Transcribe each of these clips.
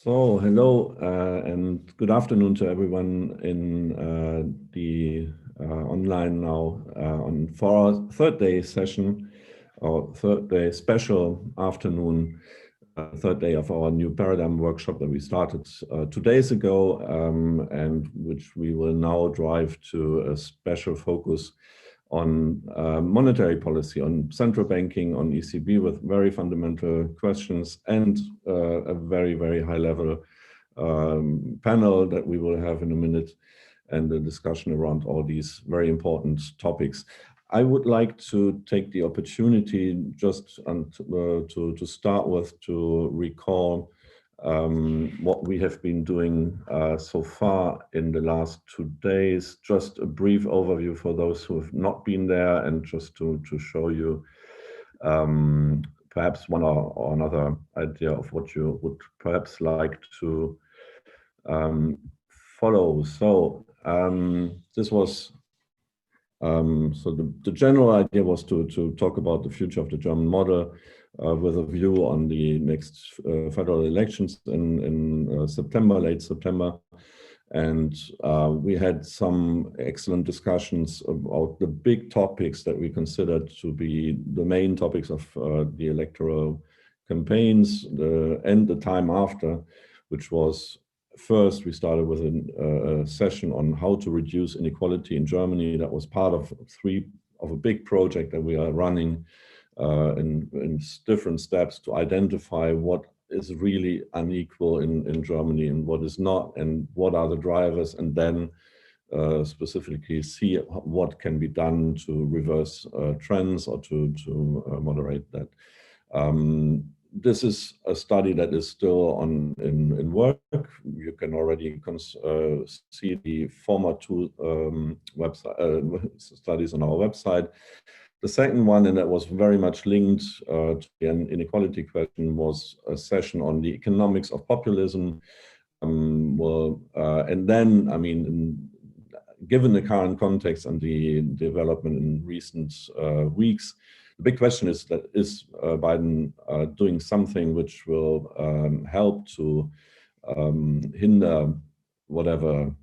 So, hello and good afternoon to everyone in the online now for our third day session, or third day special afternoon, third day of our new paradigm workshop that we started 2 days ago, and which we will now drive to a special focus on monetary policy, on central banking, on ECB, with very fundamental questions, and a very, very high level panel that we will have in a minute, and a discussion around all these very important topics. I would like to take the opportunity just to start with to recall what we have been doing so far in the last 2 days. Just a brief overview for those who have not been there, and just to show you perhaps one or another idea of what you would perhaps like to follow. So this was the general idea was to talk about the future of the German model with a view on the next federal elections in September, late September. And we had some excellent discussions about the big topics that we considered to be the main topics of the electoral campaigns and the time after, which was, first, we started with a session on how to reduce inequality in Germany. That was part of a big project that we are running in different steps to identify what is really unequal in Germany and what is not, and what are the drivers, and then specifically see what can be done to reverse trends or to moderate that. This is a study that is still in work. You can already see the former two studies on our website. The second one, and that was very much linked to the inequality question, was a session on the economics of populism. And then, I mean, given the current context and the development in recent weeks, the big question is Biden doing something which will help to hinder whatever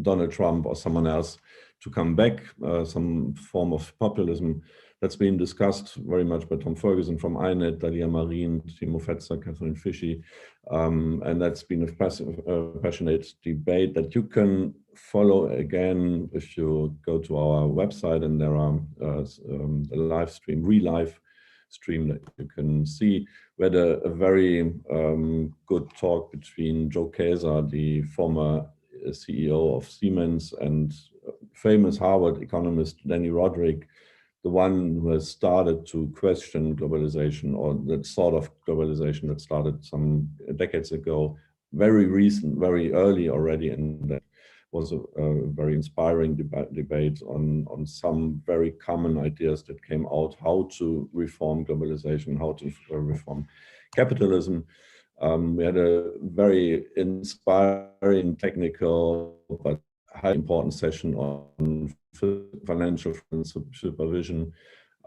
Donald Trump or someone else to come back, some form of populism. That's been discussed very much by Tom Ferguson from INET, Dalia Marin, Timo Fetzer, Catherine Fishy, and that's been a passionate debate that you can follow again if you go to our website, and there are a live stream, live stream that you can see. We had a very good talk between Joe Kaeser, the former CEO of Siemens, and famous Harvard economist Danny Roderick, the one who has started to question globalization, or that sort of globalization that started some decades ago, very recent, very early already, and that was a very inspiring debate on some very common ideas that came out, how to reform globalization, how to reform capitalism. We had a very inspiring, technical, but highly important session on financial supervision,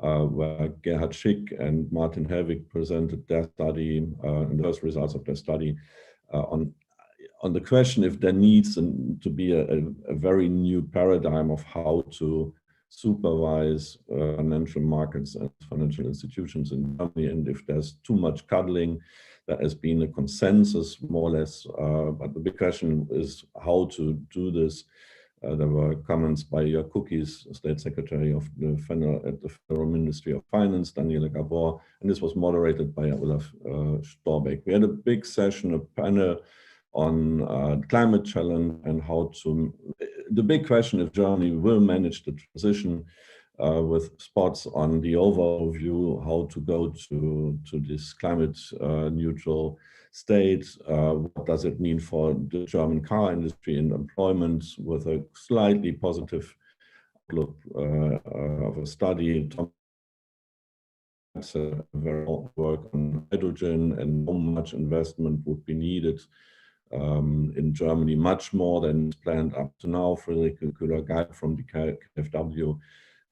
where Gerhard Schick and Martin Helwig presented their study and the first results of their study on the question if there needs to be a very new paradigm of how to supervise financial markets and financial institutions in Germany, and if there's too much cuddling. That has been a consensus, more or less, but the big question is how to do this. There were comments by Jörg Kukies, State Secretary of the Federal Ministry of Finance, Daniele Gabor, and this was moderated by Olaf Storbeck. We had a big session, a panel on climate challenge and how to, the big question if Germany will manage the transition, with spots on the overall view, how to go to this climate neutral state. What does it mean for the German car industry and employment, with a slightly positive outlook of a study. Very work on hydrogen and how much investment would be needed in Germany, much more than planned up to now. Friederike Köhler-Geib from the KfW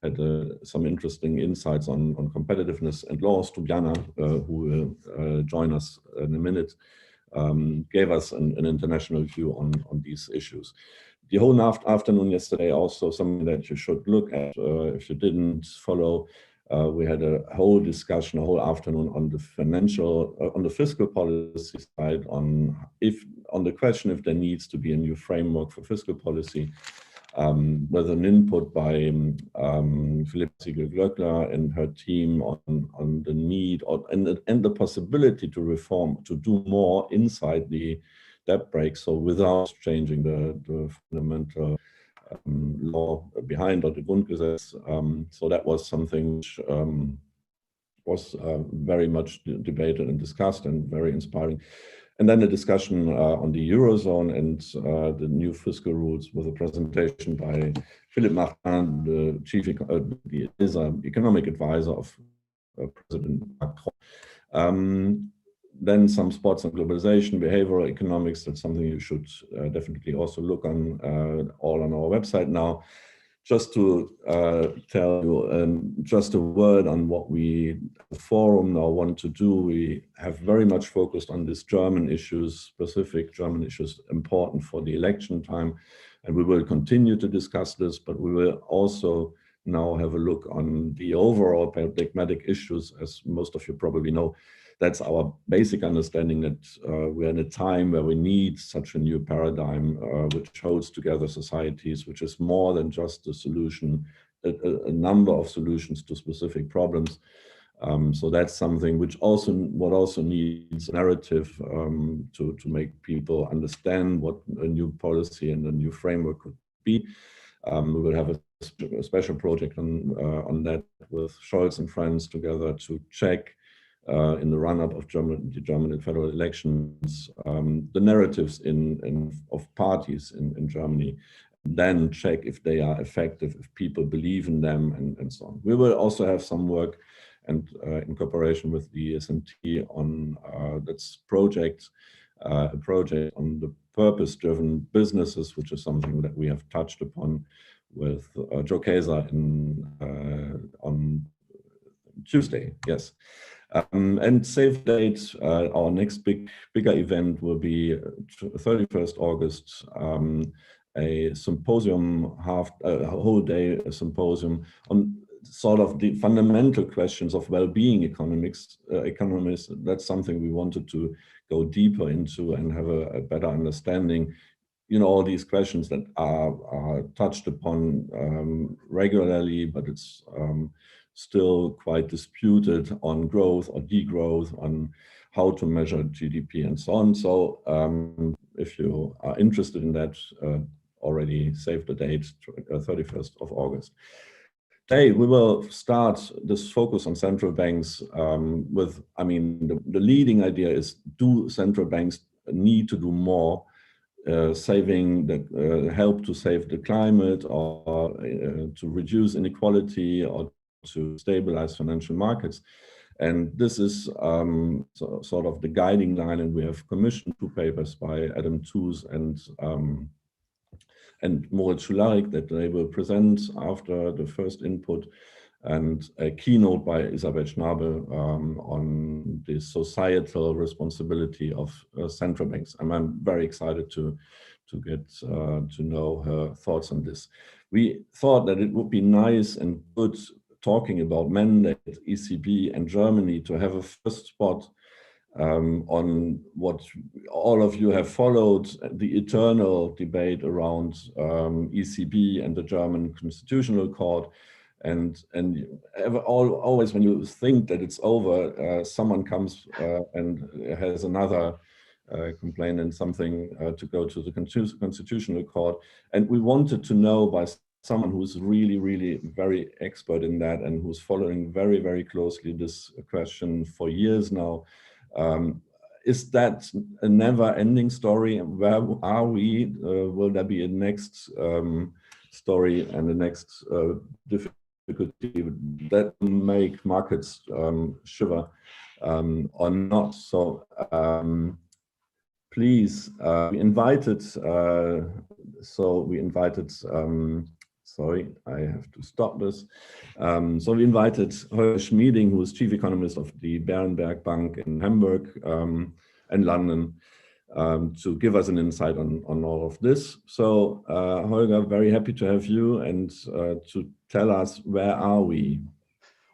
had some interesting insights on competitiveness, and Laurence, Tubiana, who will join us in a minute, gave us an international view on these issues. The whole afternoon yesterday also something that you should look at if you didn't follow. We had a whole discussion, a whole afternoon on the on the fiscal policy side, on the question if there needs to be a new framework for fiscal policy, with an input by Philipp Siegel-Glöckler and her team on the need and the possibility to reform, to do more inside the debt brake, so without changing the fundamental law behind, or the Grundgesetz. So that was something which was very much debated and discussed and very inspiring. And then the discussion on the Eurozone and the new fiscal rules with a presentation by Philippe Martin, the economic advisor of President Macron. Then some spots on globalization, behavioral economics. That's something you should definitely also look on, all on our website now. Just to tell you just a word on what we, the forum now want to do. We have very much focused on these German issues, specific German issues important for the election time. And we will continue to discuss this, but we will also now have a look on the overall paradigmatic issues. As most of you probably know, that's our basic understanding that we're in a time where we need such a new paradigm which holds together societies, which is more than just a solution, a number of solutions to specific problems. So that's something which also needs narrative to make people understand what a new policy and a new framework could be. We will have a special project on that with Scholz and friends together to check in the run-up of the German federal elections, the narratives of parties in Germany, then check if they are effective, if people believe in them, and so on. We will also have some work and in cooperation with the SMT on that's a project on the purpose-driven businesses, which is something that we have touched upon with Joe Kaeser on Tuesday. Yes. And save date, our next bigger event will be 31st August, a symposium, a whole day symposium on sort of the fundamental questions of well-being economists. That's something we wanted to go deeper into and have a better understanding. You know, all these questions that are touched upon regularly, but it's still quite disputed on growth or degrowth, on how to measure GDP and so on. So if you are interested in that, already save the date, 31st of August. Today we will start this focus on central banks with, I mean, the leading idea is, do central banks need to do more help to save the climate, or to reduce inequality, or to stabilize financial markets? And this is sort of the guiding line, and we have commissioned 2 papers by Adam Tooze and Moritz Schularick that they will present after the first input, and a keynote by Isabel Schnabel on the societal responsibility of central banks. And I'm very excited to get to know her thoughts on this. We thought that it would be nice and good, talking about mandate, ECB and Germany, to have a first spot on what all of you have followed, the eternal debate around ECB and the German Constitutional Court. And always when you think that it's over, someone comes and has another complaint and something to go to the Constitutional Court. And we wanted to know by someone who's really, really very expert in that, and who's following very, very closely this question for years now. Is that a never-ending story? Where are we? Will there be a next story and the next difficulty that make markets shiver or not? So please, we invited. Sorry, I have to stop this. So we invited Holger Schmieding, who is chief economist of the Berenberg Bank in Hamburg and London. to give us an insight on all of this. So Holger, very happy to have you and to tell us, where are we?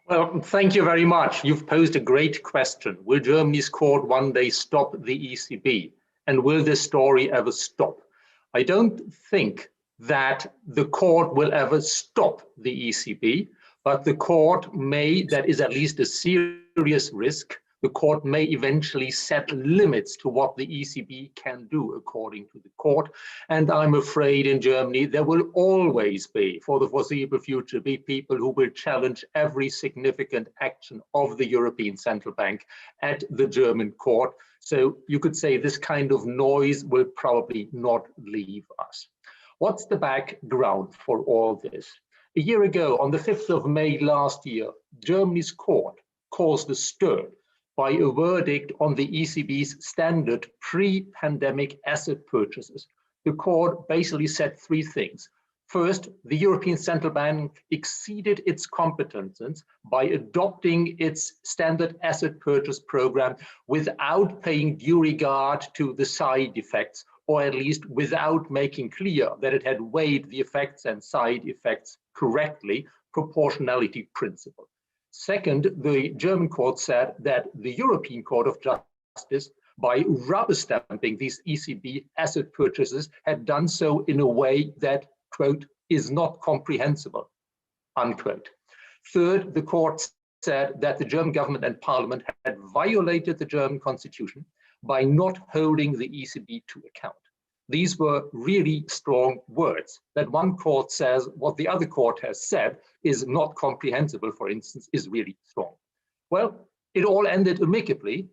Well, thank you very much. You've posed a great question. Will Germany's court one day stop the ECB? And will this story ever stop? I don't think that the court will ever stop the ECB, but the court may, that is at least a serious risk, the court may eventually set limits to what the ECB can do according to the court. And I'm afraid in Germany, there will always be, for the foreseeable future, be people who will challenge every significant action of the European Central Bank at the German court. So you could say this kind of noise will probably not leave us. What's the background for all this? A year ago, on the 5th of May last year, Germany's court caused a stir by a verdict on the ECB's standard pre-pandemic asset purchases. The court basically said three things. First, the European Central Bank exceeded its competences by adopting its standard asset purchase program without paying due regard to the side effects, or at least without making clear that it had weighed the effects and side effects correctly, proportionality principle. Second, the German court said that the European Court of Justice, by rubber stamping these ECB asset purchases, had done so in a way that, quote, is not comprehensible, unquote. Third, the court said that the German government and parliament had violated the German constitution by not holding the ECB to account. These were really strong words. That one court says what the other court has said is not comprehensible, for instance, is really strong. Well, it all ended amicably.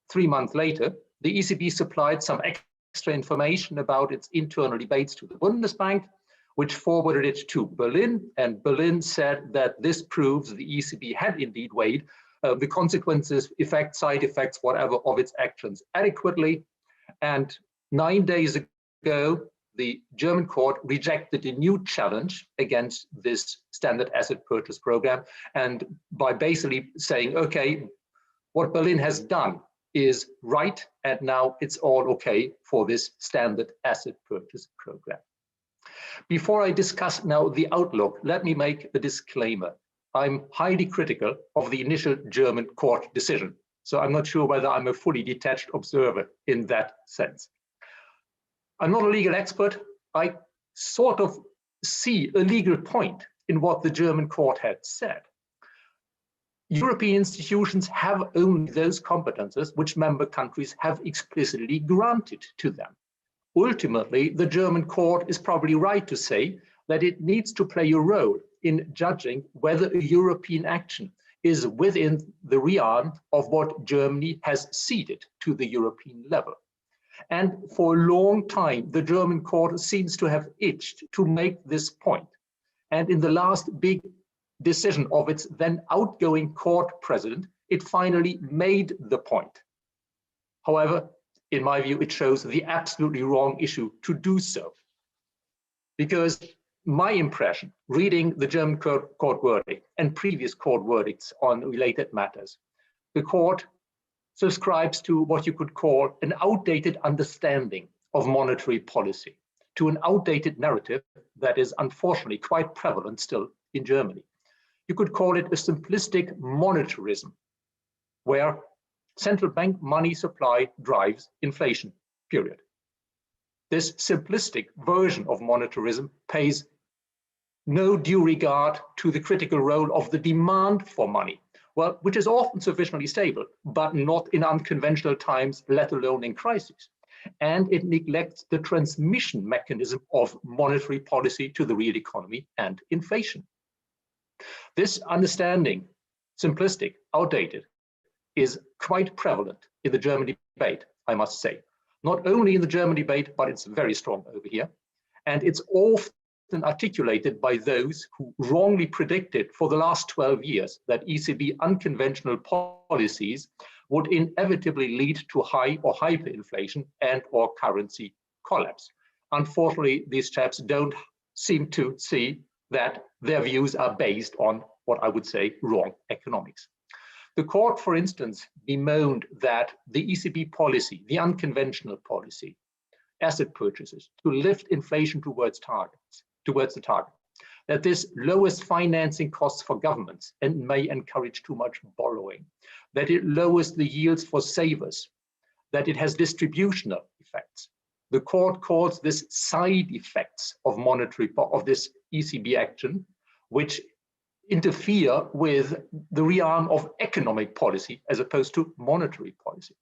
3 months later, the ECB supplied some extra information about its internal debates to the Bundesbank, which forwarded it to Berlin, and Berlin said that this proves the ECB had indeed weighed the consequences, effects, side effects, whatever, of its actions adequately. And 9 days ago, the German court rejected a new challenge against this standard asset purchase program, and by basically saying, okay, what Berlin has done is right, and now it's all okay for this standard asset purchase program. Before I discuss now the outlook, let me make a disclaimer. I'm highly critical of the initial German court decision, so I'm not sure whether I'm a fully detached observer in that sense. I'm not a legal expert. I sort of see a legal point in what the German court had said. European institutions have only those competences which member countries have explicitly granted to them. Ultimately, the German court is probably right to say that it needs to play a role in judging whether a European action is within the realm of what Germany has ceded to the European level. And for a long time, the German court seems to have itched to make this point. And in the last big decision of its then outgoing court president, it finally made the point. However, in my view, it shows the absolutely wrong issue to do so. Because my impression, reading the German court verdict and previous court verdicts on related matters, the court subscribes to what you could call an outdated understanding of monetary policy, to an outdated narrative that is unfortunately quite prevalent still in Germany. You could call it a simplistic monetarism, where central bank money supply drives inflation, period. This simplistic version of monetarism pays no due regard to the critical role of the demand for money, well, which is often sufficiently stable, but not in unconventional times, let alone in crises. And it neglects the transmission mechanism of monetary policy to the real economy and inflation. This understanding, simplistic, outdated, is quite prevalent in the German debate, I must say. Not only in the German debate, but it's very strong over here. And it's often articulated by those who wrongly predicted for the last 12 years that ECB unconventional policies would inevitably lead to high or hyperinflation and or currency collapse. Unfortunately, these chaps don't seem to see that their views are based on what I would say wrong economics. The court, for instance, bemoaned that the ECB policy, the unconventional policy, asset purchases, to lift inflation towards the target, that this lowers financing costs for governments and may encourage too much borrowing, that it lowers the yields for savers, that it has distributional effects. The court calls this side effects of this ECB action, which interfere with the realm of economic policy as opposed to monetary policy.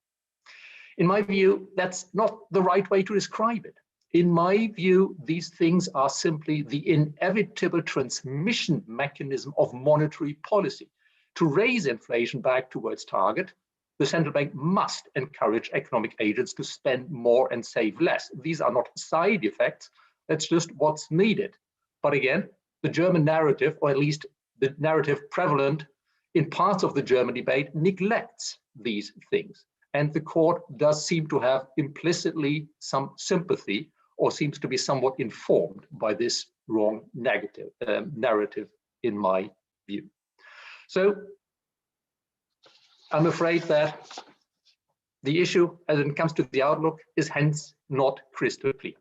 In my view, that's not the right way to describe it. In my view, these things are simply the inevitable transmission mechanism of monetary policy. To raise inflation back towards target, the central bank must encourage economic agents to spend more and save less. These are not side effects, that's just what's needed. But again, the German narrative, or at least the narrative prevalent in parts of the German debate, neglects these things. And the court does seem to have implicitly some sympathy, or seems to be somewhat informed by this wrong narrative, in my view. So I'm afraid that the issue, as it comes to the outlook, is hence not crystal clear.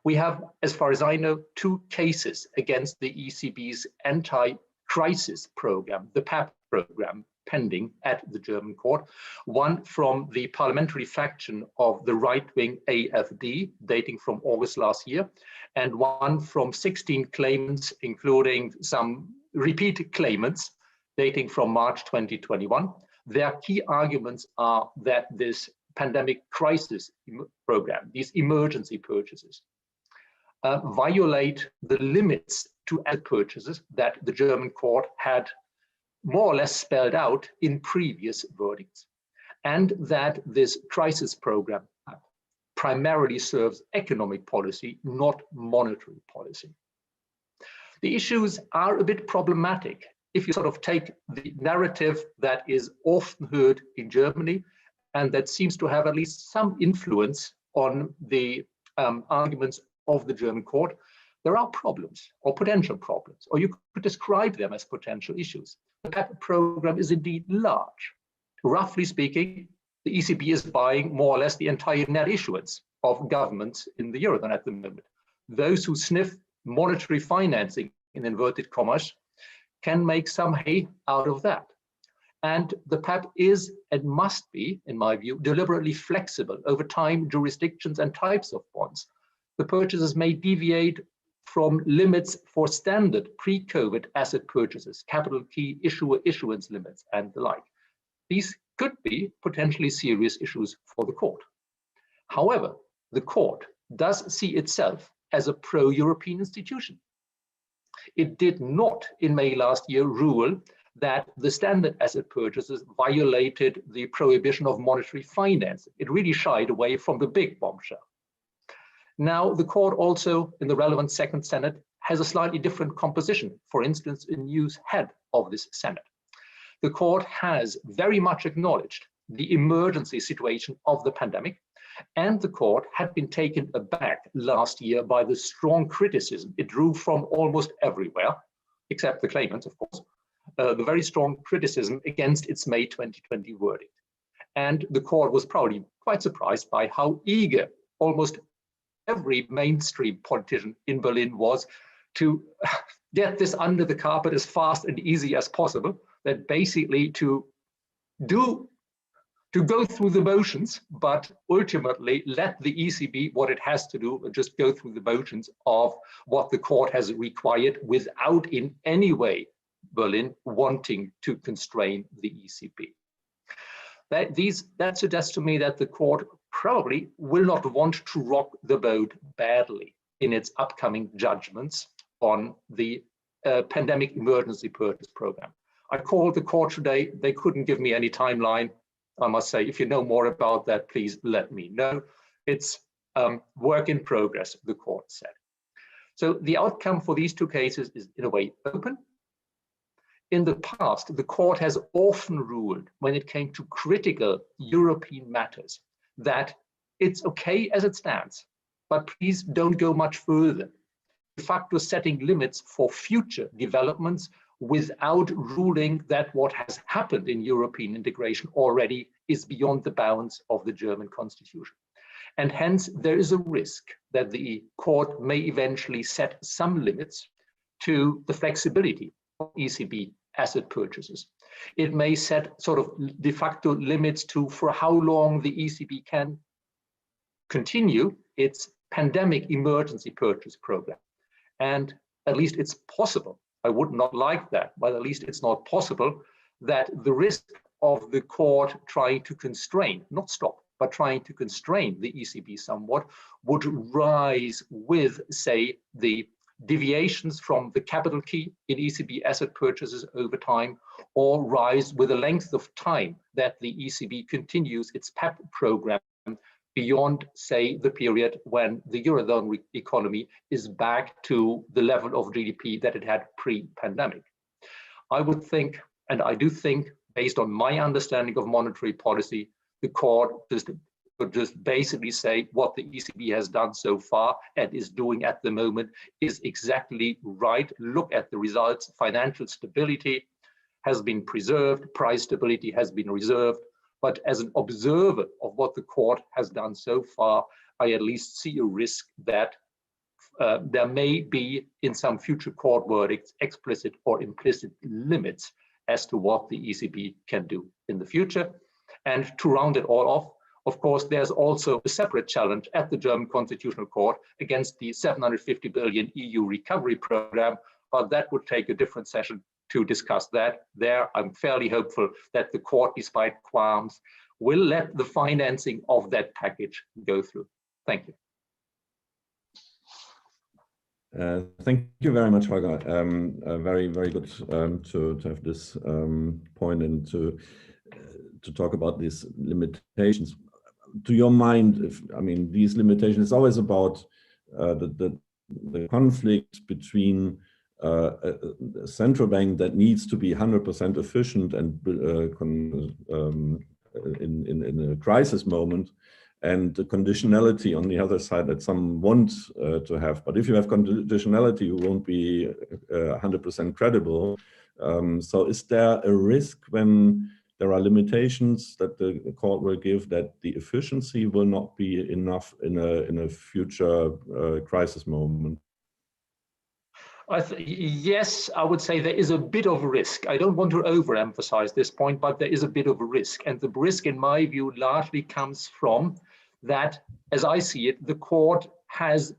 We have, as far as I know, 2 cases against the ECB's anti-crisis program, the PAP program, pending at the German court. One from the parliamentary faction of the right-wing AfD, dating from August last year, and one from 16 claimants, including some repeat claimants, dating from March 2021. Their key arguments are that this pandemic crisis program, these emergency purchases, violate the limits to asset purchases that the German court had more or less spelled out in previous verdicts, and that this crisis program primarily serves economic policy, not monetary policy. The issues are a bit problematic if you sort of take the narrative that is often heard in Germany and that seems to have at least some influence on the arguments of the German court. There are problems or potential problems, or you could describe them as potential issues. The PAP program is indeed large. Roughly speaking, the ECB is buying more or less the entire net issuance of governments in the Eurozone at the moment. Those who sniff monetary financing, in inverted commas, can make some hay out of that. And the PAP is and must be, in my view, deliberately flexible over time, jurisdictions, and types of bonds. The purchases may deviate from limits for standard pre-COVID asset purchases, capital key issuance limits, and the like. These could be potentially serious issues for the court. However, the court does see itself as a pro-European institution. It did not, in May last year, rule that the standard asset purchases violated the prohibition of monetary financing. It really shied away from the big bombshell. Now, the court also, in the relevant second Senate, has a slightly different composition. For instance, a new head of this Senate. The court has very much acknowledged the emergency situation of the pandemic, and the court had been taken aback last year by the strong criticism it drew from almost everywhere, except the claimants, of course, the very strong criticism against its May 2020 verdict. And the court was probably quite surprised by how eager almost every mainstream politician in Berlin was to get this under the carpet as fast and easy as possible, that basically to go through the motions, but ultimately let the ECB what it has to do and just go through the motions of what the court has required without in any way Berlin wanting to constrain the ECB. That suggests to me that the court probably will not want to rock the boat badly in its upcoming judgments on the pandemic emergency purchase program. I called the court today. They couldn't give me any timeline. I must say, if you know more about that, please let me know. It's work in progress, the court said. So the outcome for these 2 cases is in a way open. In the past, the court has often ruled, when it came to critical European matters, that it's okay as it stands, but please don't go much further. De facto setting limits for future developments without ruling that what has happened in European integration already is beyond the bounds of the German constitution. And hence there is a risk that the court may eventually set some limits to the flexibility of ECB asset purchases. It may set sort of de facto limits to for how long the ECB can continue its pandemic emergency purchase program. And at least it's possible, I would not like that, but at least it's not possible that the risk of the court trying to constrain, not stop, but trying to constrain the ECB somewhat would rise with, say, the deviations from the capital key in ECB asset purchases over time, or rise with the length of time that the ECB continues its PEP program beyond, say, the period when the Eurozone economy is back to the level of GDP that it had pre-pandemic. I would think, and I do think, based on my understanding of monetary policy, the court could just basically say what the ECB has done so far and is doing at the moment is exactly right. Look at the results. Financial stability has been preserved, price stability has been reserved. But as an observer of what the court has done so far, I at least see a risk that there may be in some future court verdicts explicit or implicit limits as to what the ECB can do in the future. And to round it all off, of course, there's also a separate challenge at the German Constitutional Court against the 750 billion EU recovery program, but that would take a different session to discuss that. There, I'm fairly hopeful that the court, despite qualms, will let the financing of that package go through. Thank you. Thank you very much, Holger. Very, very good to have this point and to talk about these limitations. To your mind, I mean, these limitations, it's always about the conflict between a central bank that needs to be 100% efficient and in a crisis moment, and the conditionality on the other side that some want to have. But if you have conditionality, you won't be 100% credible. So is there a risk when there are limitations that the court will give that the efficiency will not be enough in a future crisis moment? Yes, I would say there is a bit of risk. I don't want to overemphasize this point, but there is a bit of a risk. And the risk, in my view, largely comes from that, as I see it, the court has,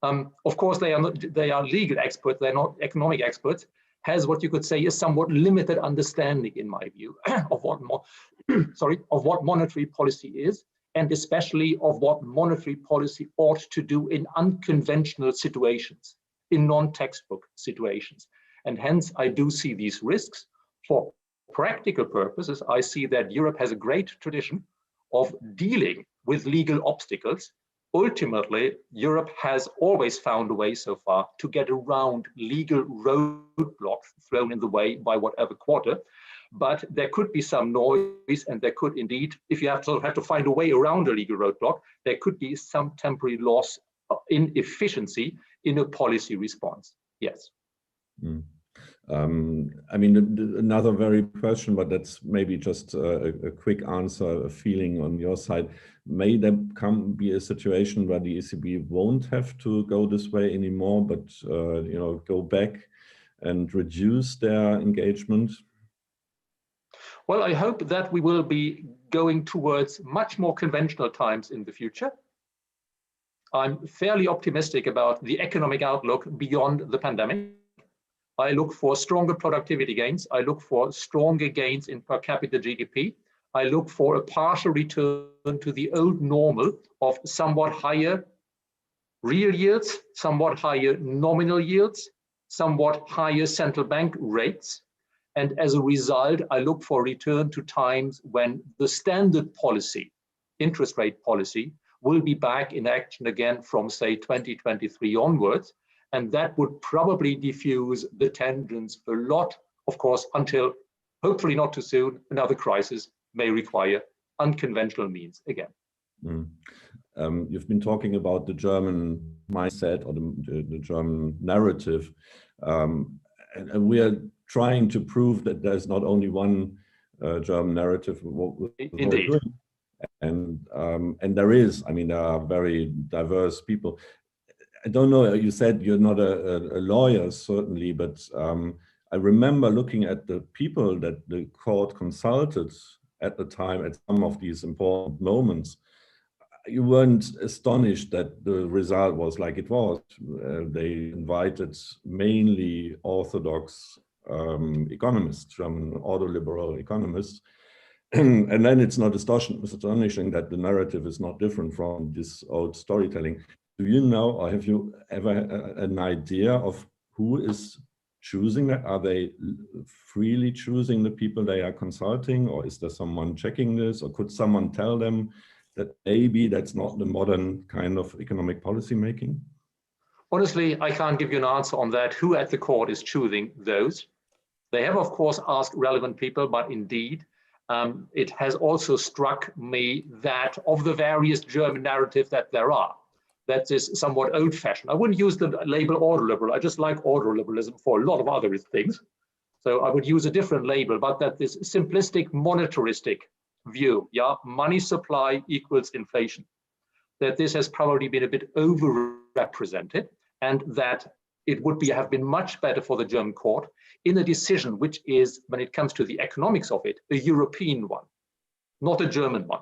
of course, they are legal experts, they're not economic experts, has what you could say is somewhat limited understanding, in my view, of what monetary policy is, and especially of what monetary policy ought to do in unconventional situations, in non-textbook situations. And hence, I do see these risks. For practical purposes, I see that Europe has a great tradition of dealing with legal obstacles. Ultimately, Europe has always found a way so far to get around legal roadblocks thrown in the way by whatever quarter. But there could be some noise, and there could indeed, if you have to find a way around a legal roadblock, there could be some temporary loss in efficiency in a policy response. Yes. Mm. I mean, another very question, but that's maybe just a quick answer, a feeling on your side. May there be a situation where the ECB won't have to go this way anymore, but you know, go back and reduce their engagement? Well, I hope that we will be going towards much more conventional times in the future. I'm fairly optimistic about the economic outlook beyond the pandemic. I look for stronger productivity gains. I look for stronger gains in per capita GDP. I look for a partial return to the old normal of somewhat higher real yields, somewhat higher nominal yields, somewhat higher central bank rates. And as a result, I look for a return to times when the standard policy, interest rate policy, will be back in action again from, say, 2023 onwards. And that would probably diffuse the tensions a lot, of course, until, hopefully not too soon, another crisis may require unconventional means again. Mm. You've been talking about the German mindset or the German narrative. And we are trying to prove that there's not only one German narrative. Indeed. And there is, I mean, there are very diverse people. I don't know, you said you're not a lawyer, certainly, but I remember looking at the people that the court consulted at the time at some of these important moments. You weren't astonished that the result was like it was. They invited mainly orthodox economists, German ordoliberal economists. And then it's not astonishing that the narrative is not different from this old storytelling. Do you know, or have you ever an idea of who is choosing that? Are they freely choosing the people they are consulting, or is there someone checking this, or could someone tell them that maybe that's not the modern kind of economic policy making? Honestly, I can't give you an answer on that. Who at the court is choosing those? They have, of course, asked relevant people, but indeed, it has also struck me that of the various German narratives that there are, that is somewhat old-fashioned. I wouldn't use the label ordoliberal. I just like ordoliberalism for a lot of other things. So I would use a different label, but that this simplistic monetaristic view, yeah, money supply equals inflation, that this has probably been a bit overrepresented, and that it would have been much better for the German court in a decision which is, when it comes to the economics of it, a European one, not a German one.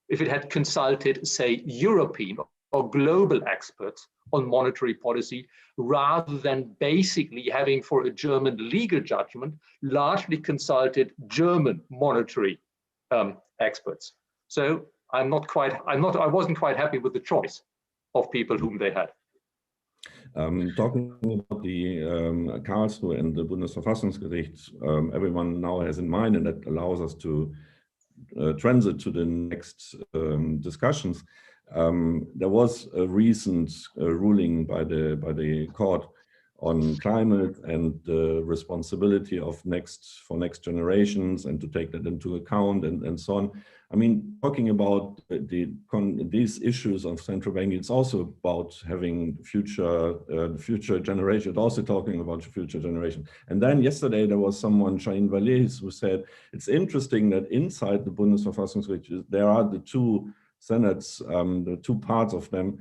If it had consulted, say, European or global experts on monetary policy, rather than basically having for a German legal judgment, largely consulted German monetary experts. So I wasn't quite happy with the choice of people whom they had. Talking about the Karlsruhe and the Bundesverfassungsgericht, everyone now has in mind, and that allows us to transit to the next discussions. There was a recent ruling by the court on climate and the responsibility of for next generations, and to take that into account, and so on. I mean, talking about these issues of central banking, it's also about having future generation. It's also talking about future generation. And then yesterday there was someone, Shahin Valais, who said it's interesting that inside the Bundesverfassungsgericht there are the two senates, the two parts of them,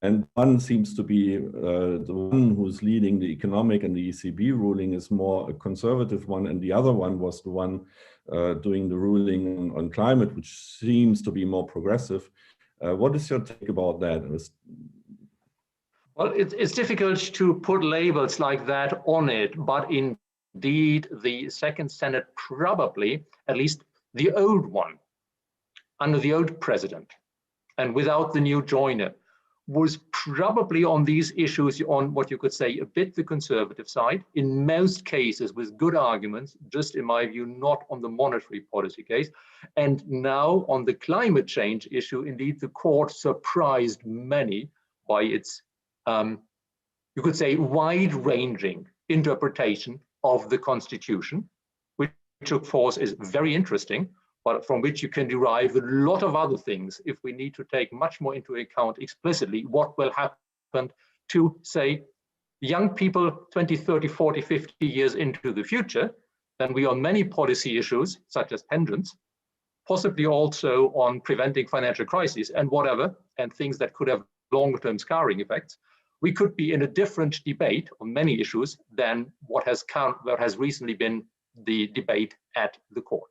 and one seems to be the one who's leading the economic, and the ECB ruling is more a conservative one, and the other one was the one doing the ruling on climate, which seems to be more progressive. What is your take about that? Well, it's difficult to put labels like that on it, but indeed the Second Senate probably, at least the old one, under the old president, and without the new joiner, was probably on these issues on what you could say a bit the conservative side, in most cases with good arguments, just in my view, not on the monetary policy case. And now on the climate change issue, indeed, the court surprised many by its, you could say, wide-ranging interpretation of the Constitution, which of course is very interesting, but from which you can derive a lot of other things if we need to take much more into account explicitly what will happen to, say, young people 20, 30, 40, 50 years into the future, then we on many policy issues, such as pensions, possibly also on preventing financial crises and whatever, and things that could have long-term scarring effects. We could be in a different debate on many issues than what has recently been the debate at the court.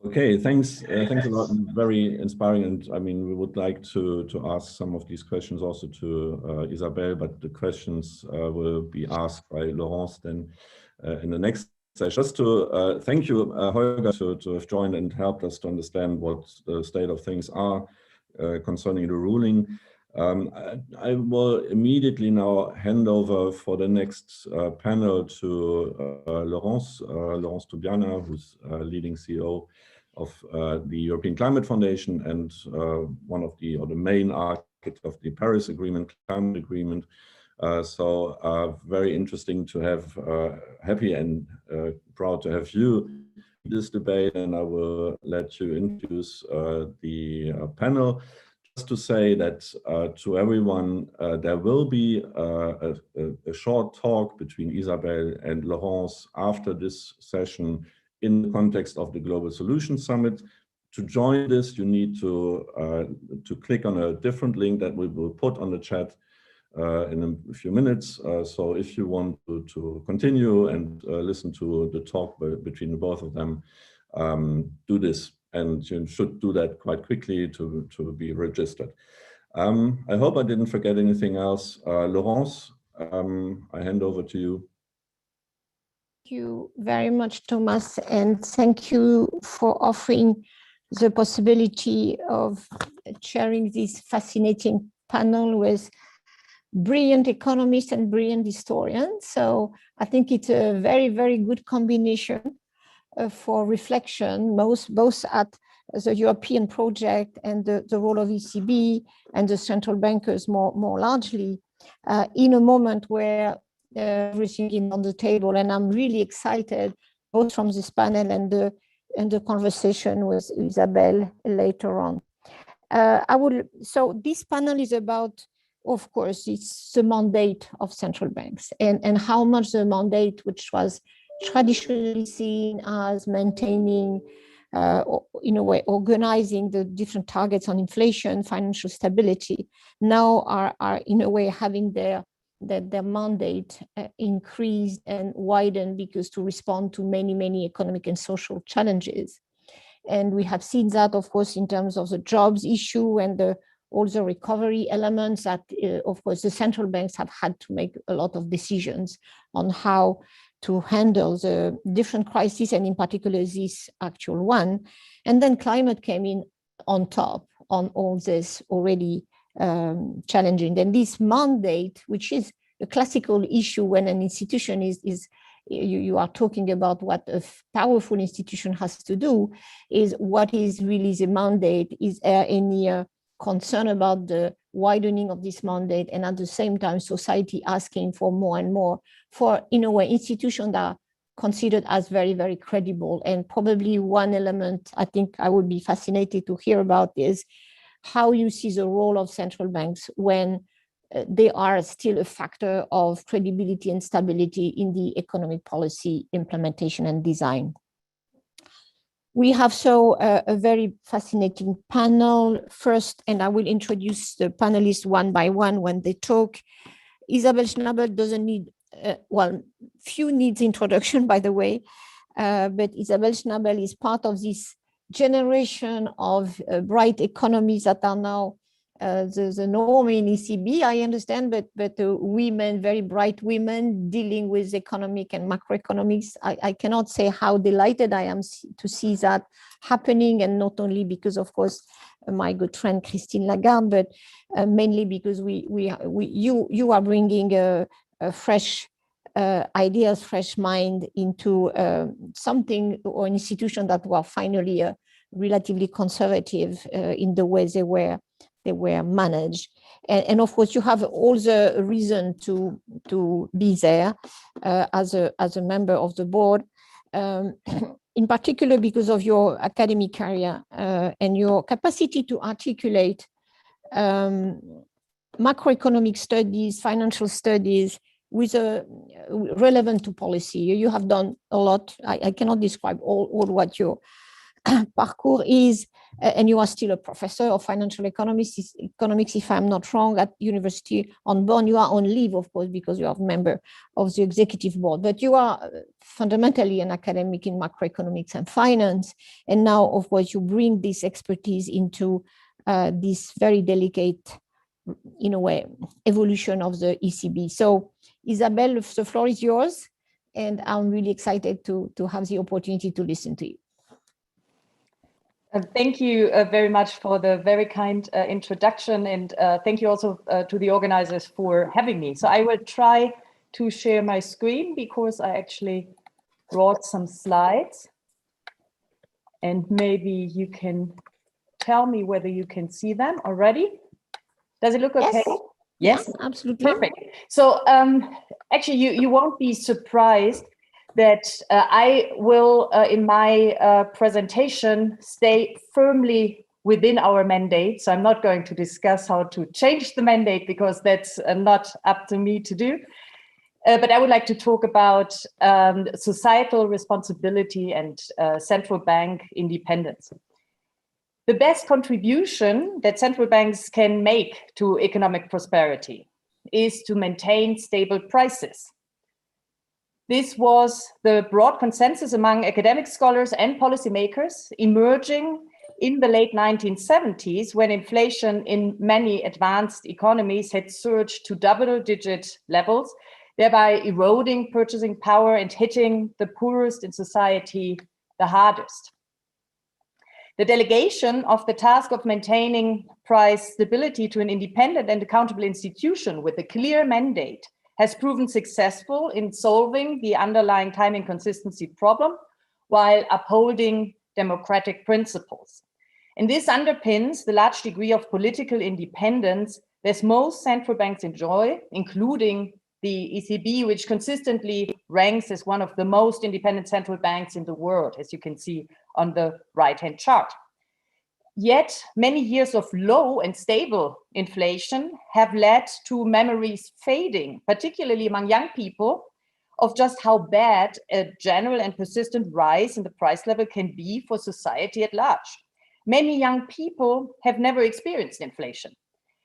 Okay, thanks a lot. Very inspiring, and I mean, we would like to ask some of these questions also to Isabel, but the questions will be asked by Laurence then in the next session. Just to thank you, Holger, to have joined and helped us to understand what the state of things are concerning the ruling. I will immediately now hand over for the next panel to Laurence Tubiana, who's leading CEO of the European Climate Foundation and one of the main architects of the Paris Agreement, Climate Agreement. So very interesting to have, happy and proud to have you in this debate, and I will let you introduce the panel. just to say that to everyone, there will be a short talk between Isabel and Laurence after this session in the context of the Global Solutions Summit. To join this, you need to click on a different link that we will put on the chat in a few minutes. So if you want to continue and listen to the talk between the both of them, do this. And you should do that quite quickly to be registered. I hope I didn't forget anything else. Laurence, I hand over to you. Thank you very much, Thomas, and thank you for offering the possibility of chairing this fascinating panel with brilliant economists and brilliant historians. So I think it's a very, very good combination for reflection, both at the European project and the role of ECB and the central bankers more largely, in a moment where everything is on the table. And I'm really excited both from this panel and the conversation with Isabel later on. So this panel is about, of course, it's the mandate of central banks and how much the mandate, which was traditionally seen as maintaining, in a way, organizing the different targets on inflation, financial stability, now are in a way having their mandate increased and widened because to respond to many economic and social challenges. And we have seen that, of course, in terms of the jobs issue and all the recovery elements that, of course, the central banks have had to make a lot of decisions on how to handle the different crises, and in particular this actual one. And then climate came in on top on all this already challenging. And this mandate, which is a classical issue when an institution you are talking about what a powerful institution has to do, is what is really the mandate? Is there any concern about the widening of this mandate, and at the same time society asking for more and more for, in a way, institutions that are considered as very, very credible? And probably one element I think I would be fascinated to hear about is how you see the role of central banks when they are still a factor of credibility and stability in the economic policy implementation and design. We have a very fascinating panel first, and I will introduce the panelists one by one when they talk. Isabel Schnabel doesn't need, few needs introduction, by the way, but Isabel Schnabel is part of this generation of bright economies that are now the norm in ECB, I understand, but women, very bright women dealing with economic and macroeconomics. I cannot say how delighted I am to see that happening, and not only because, of course, my good friend Christine Lagarde, but mainly because you are bringing a fresh ideas, fresh mind into something or an institution that were finally relatively conservative in the way they were managed. And of course, you have all the reason to be there as a member of the board, in particular because of your academic career and your capacity to articulate macroeconomic studies, financial studies with relevant to policy. You have done a lot. I cannot describe all what your parcours is, and you are still a professor of financial economics, if I'm not wrong, at University on Bonn. You are on leave, of course, because you are a member of the executive board, but you are fundamentally an academic in macroeconomics and finance. And now, of course, you bring this expertise into this very delicate, in a way, evolution of the ECB. So, Isabel, the floor is yours, and I'm really excited to have the opportunity to listen to you. Thank you very much for the very kind introduction, and thank you also to the organizers for having me. So I will try to share my screen because I actually brought some slides, and maybe you can tell me whether you can see them already. Does it look okay? Yes, absolutely. Perfect. So actually, you won't be surprised that I will, in my presentation, stay firmly within our mandate. So I'm not going to discuss how to change the mandate because that's not up to me to do. But I would like to talk about societal responsibility and central bank independence. The best contribution that central banks can make to economic prosperity is to maintain stable prices. This was the broad consensus among academic scholars and policymakers emerging in the late 1970s, when inflation in many advanced economies had surged to double-digit levels, thereby eroding purchasing power and hitting the poorest in society the hardest. The delegation of the task of maintaining price stability to an independent and accountable institution with a clear mandate has proven successful in solving the underlying time inconsistency problem while upholding democratic principles. And this underpins the large degree of political independence that most central banks enjoy, including the ECB, which consistently ranks as one of the most independent central banks in the world, as you can see on the right-hand chart. Yet, many years of low and stable inflation have led to memories fading, particularly among young people, of just how bad a general and persistent rise in the price level can be for society at large. Many young people have never experienced inflation.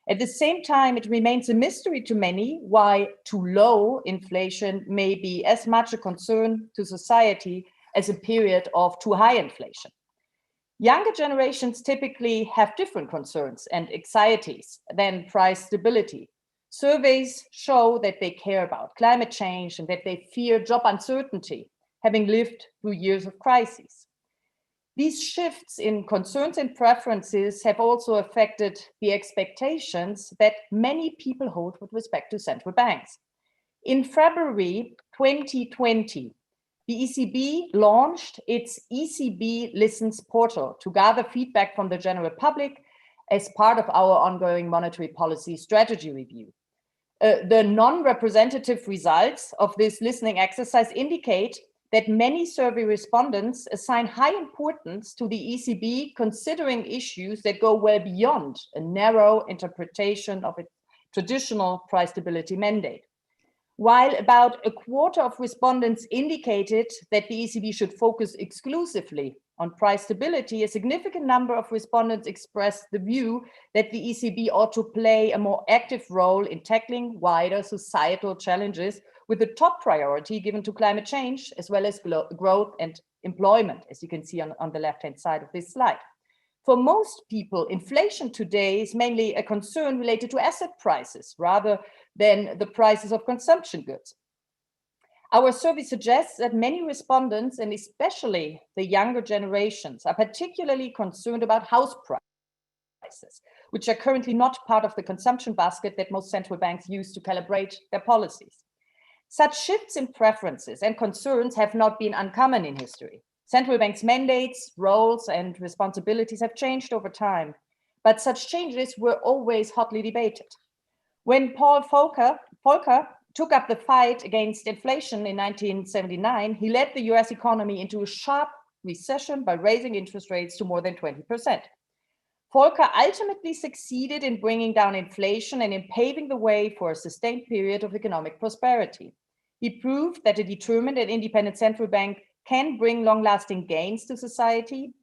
At the same time, it remains a mystery to many why too low inflation may be as much a concern to society as a period of too high inflation. Younger generations typically have different concerns and anxieties than price stability. Surveys show that they care about climate change and that they fear job uncertainty, having lived through years of crises. These shifts in concerns and preferences have also affected the expectations that many people hold with respect to central banks. In February 2020, the ECB launched its ECB Listens portal to gather feedback from the general public as part of our ongoing monetary policy strategy review. The non-representative results of this listening exercise indicate that many survey respondents assign high importance to the ECB considering issues that go well beyond a narrow interpretation of its traditional price stability mandate. While about a quarter of respondents indicated that the ECB should focus exclusively on price stability, a significant number of respondents expressed the view that the ECB ought to play a more active role in tackling wider societal challenges, with the top priority given to climate change, as well as growth and employment, as you can see on the left-hand side of this slide. For most people, inflation today is mainly a concern related to asset prices rather than the prices of consumption goods. Our survey suggests that many respondents, and especially the younger generations, are particularly concerned about house prices, which are currently not part of the consumption basket that most central banks use to calibrate their policies. Such shifts in preferences and concerns have not been uncommon in history. Central banks' mandates, roles, and responsibilities have changed over time, but such changes were always hotly debated. When Paul Volcker took up the fight against inflation in 1979, he led the US economy into a sharp recession by raising interest rates to more than 20%. Volcker ultimately succeeded in bringing down inflation and in paving the way for a sustained period of economic prosperity. He proved that a determined and independent central bank can bring long-lasting gains to society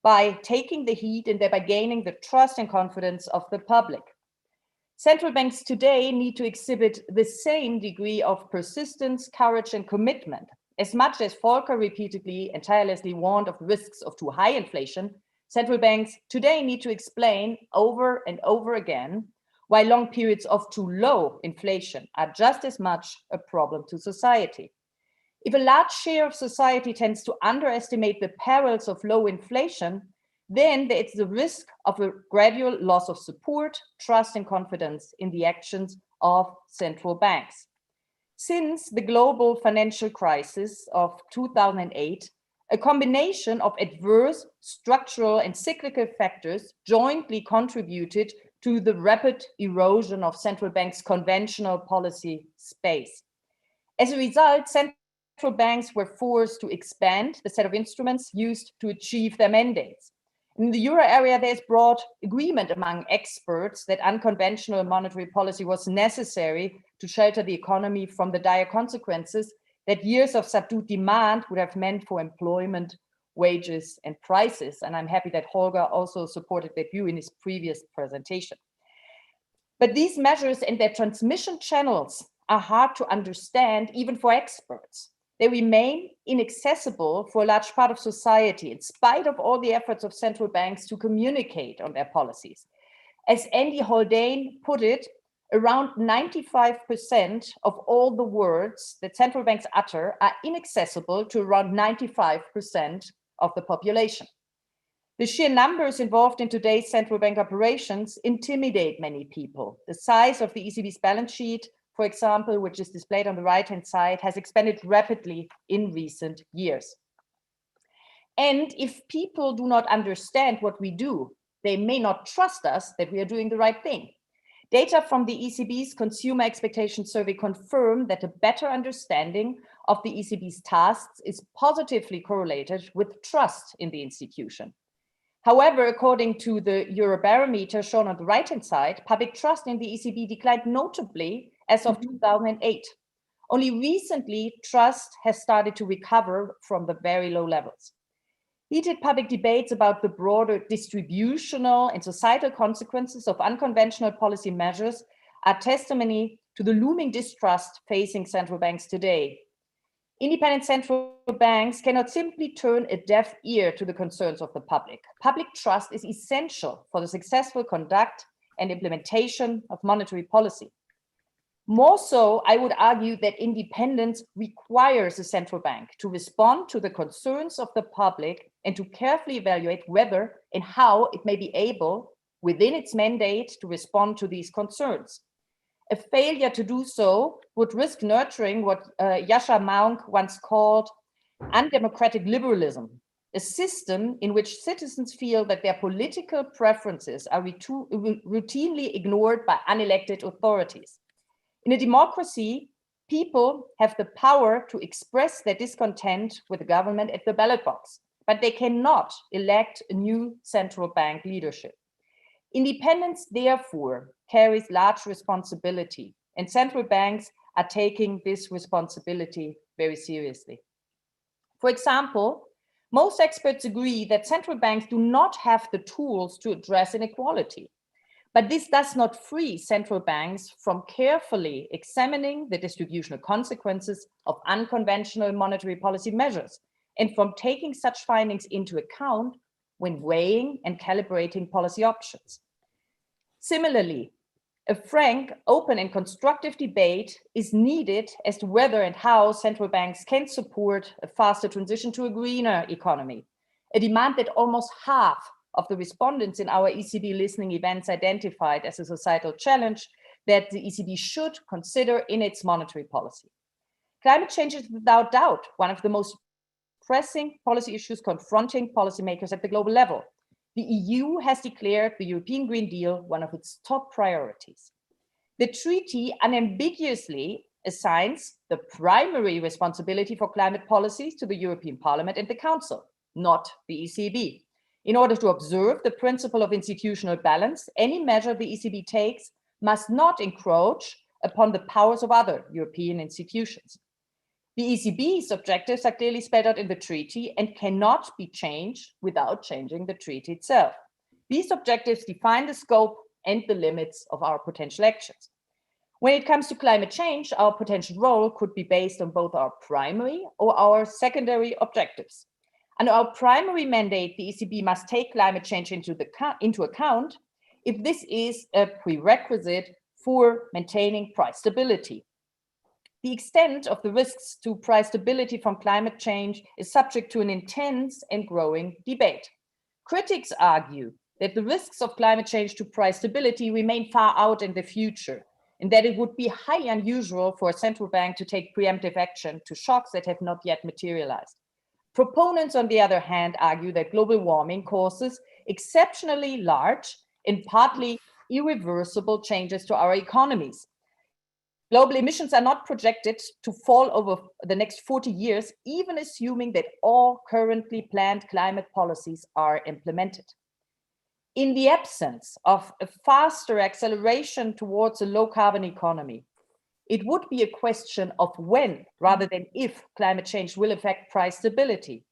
by taking the heat and thereby gaining the trust and confidence of the public. Central banks today need to exhibit the same degree of persistence, courage, and commitment. As much as Volcker repeatedly and tirelessly warned of risks of too high inflation, central banks today need to explain over and over again why long periods of too low inflation are just as much a problem to society. If a large share of society tends to underestimate the perils of low inflation, then there is the risk of a gradual loss of support, trust, and confidence in the actions of central banks. Since the global financial crisis of 2008, a combination of adverse structural and cyclical factors jointly contributed to the rapid erosion of central banks' conventional policy space. As a result, central banks were forced to expand the set of instruments used to achieve their mandates. In the euro area, there's broad agreement among experts that unconventional monetary policy was necessary to shelter the economy from the dire consequences that years of subdued demand would have meant for employment, wages, and prices. And I'm happy that Holger also supported that view in his previous presentation. But these measures and their transmission channels are hard to understand even for experts. They remain inaccessible for a large part of society in spite of all the efforts of central banks to communicate on their policies. As Andy Haldane put it, around 95% of all the words that central banks utter are inaccessible to around 95% of the population. The sheer numbers involved in today's central bank operations intimidate many people. The size of the ECB's balance sheet, for example, which is displayed on the right-hand side, has expanded rapidly in recent years. And if people do not understand what we do, they may not trust us that we are doing the right thing. Data from the ECB's Consumer Expectation Survey confirm that a better understanding of the ECB's tasks is positively correlated with trust in the institution. However, according to the Eurobarometer shown on the right-hand side, public trust in the ECB declined notably as of 2008. Only recently, trust has started to recover from the very low levels. Heated public debates about the broader distributional and societal consequences of unconventional policy measures are testimony to the looming distrust facing central banks today. Independent central banks cannot simply turn a deaf ear to the concerns of the public. Public trust is essential for the successful conduct and implementation of monetary policy. More so, I would argue that independence requires a central bank to respond to the concerns of the public and to carefully evaluate whether and how it may be able, within its mandate, to respond to these concerns. A failure to do so would risk nurturing what Yasha Maunk once called undemocratic liberalism, a system in which citizens feel that their political preferences are routinely ignored by unelected authorities. In a democracy, people have the power to express their discontent with the government at the ballot box, but they cannot elect a new central bank leadership. Independence, therefore, carries large responsibility, and central banks are taking this responsibility very seriously. For example, most experts agree that central banks do not have the tools to address inequality. But this does not free central banks from carefully examining the distributional consequences of unconventional monetary policy measures and from taking such findings into account when weighing and calibrating policy options. Similarly, a frank, open, and constructive debate is needed as to whether and how central banks can support a faster transition to a greener economy, a demand that almost half of the respondents in our ECB listening events identified as a societal challenge that the ECB should consider in its monetary policy. Climate change is without doubt one of the most pressing policy issues confronting policymakers at the global level. The EU has declared the European Green Deal one of its top priorities. The treaty unambiguously assigns the primary responsibility for climate policies to the European Parliament and the Council, not the ECB. In order to observe the principle of institutional balance, any measure the ECB takes must not encroach upon the powers of other European institutions. The ECB's objectives are clearly spelled out in the treaty and cannot be changed without changing the treaty itself. These objectives define the scope and the limits of our potential actions. When it comes to climate change, our potential role could be based on both our primary or our secondary objectives. Under our primary mandate, the ECB must take climate change into account if this is a prerequisite for maintaining price stability. The extent of the risks to price stability from climate change is subject to an intense and growing debate. Critics argue that the risks of climate change to price stability remain far out in the future, and that it would be highly unusual for a central bank to take preemptive action to shocks that have not yet materialized. Proponents, on the other hand, argue that global warming causes exceptionally large and partly irreversible changes to our economies. Global emissions are not projected to fall over the next 40 years, even assuming that all currently planned climate policies are implemented. in the absence of a faster acceleration towards a low carbon economy, it would be a question of when rather than if climate change will affect price stability.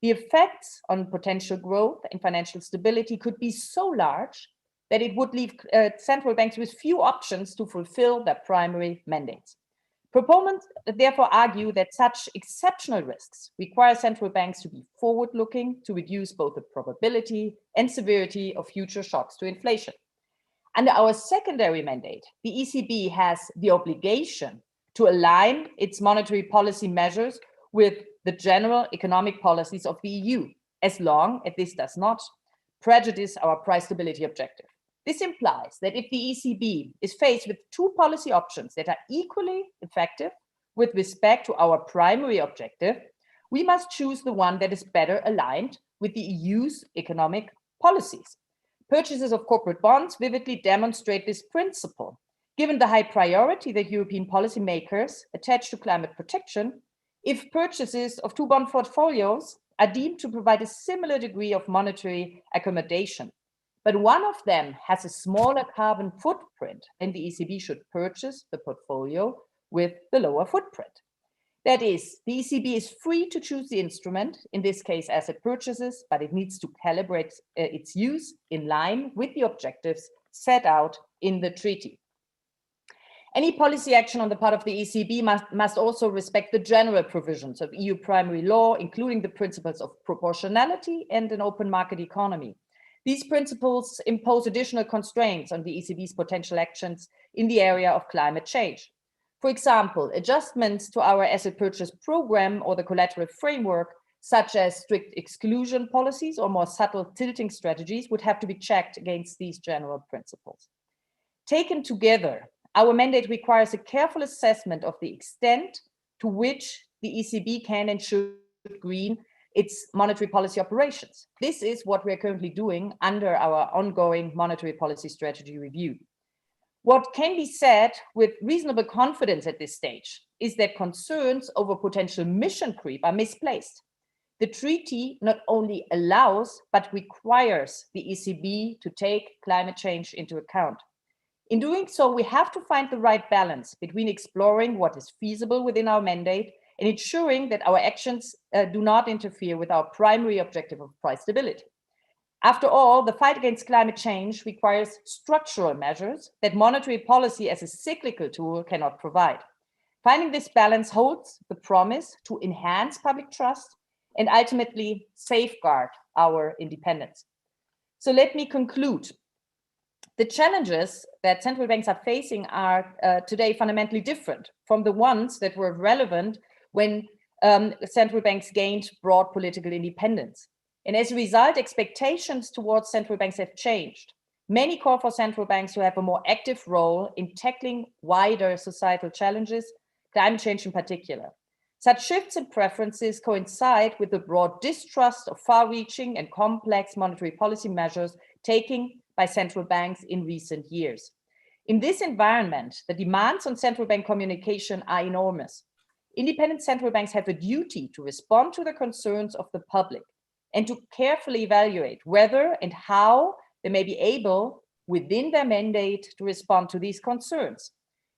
The effects on potential growth and financial stability could be so large that it would leave central banks with few options to fulfill their primary mandates. Proponents therefore argue that such exceptional risks require central banks to be forward-looking to reduce both the probability and severity of future shocks to inflation. Under our secondary mandate, the ECB has the obligation to align its monetary policy measures with the general economic policies of the EU, as long as this does not prejudice our price stability objective. This implies that if the ECB is faced with two policy options that are equally effective with respect to our primary objective, we must choose the one that is better aligned with the EU's economic policies. Purchases of corporate bonds vividly demonstrate this principle. Given the high priority that European policymakers attach to climate protection, if purchases of two bond portfolios are deemed to provide a similar degree of monetary accommodation, but one of them has a smaller carbon footprint, then the ECB should purchase the portfolio with the lower footprint. That is, the ECB is free to choose the instrument, in this case asset purchases, but it needs to calibrate its use in line with the objectives set out in the treaty. Any policy action on the part of the ECB must also respect the general provisions of EU primary law, including the principles of proportionality and an open market economy. These principles impose additional constraints on the ECB's potential actions in the area of climate change. For example, adjustments to our asset purchase program or the collateral framework, such as strict exclusion policies or more subtle tilting strategies, would have to be checked against these general principles. Taken together, our mandate requires a careful assessment of the extent to which the ECB can and should green its monetary policy operations. This is what we are currently doing under our ongoing monetary policy strategy review. What can be said with reasonable confidence at this stage is that concerns over potential mission creep are misplaced. The treaty not only allows, but requires the ECB to take climate change into account. In doing so, we have to find the right balance between exploring what is feasible within our mandate and ensuring that our actions do not interfere with our primary objective of price stability. After all, the fight against climate change requires structural measures that monetary policy as a cyclical tool cannot provide. Finding this balance holds the promise to enhance public trust and ultimately safeguard our independence. So let me conclude. The challenges that central banks are facing are today fundamentally different from the ones that were relevant when central banks gained broad political independence. And as a result, expectations towards central banks have changed. Many call for central banks to have a more active role in tackling wider societal challenges, climate change in particular. Such shifts in preferences coincide with the broad distrust of far-reaching and complex monetary policy measures taken by central banks in recent years. In this environment, the demands on central bank communication are enormous. Independent central banks have a duty to respond to the concerns of the public and to carefully evaluate whether and how they may be able, within their mandate, to respond to these concerns.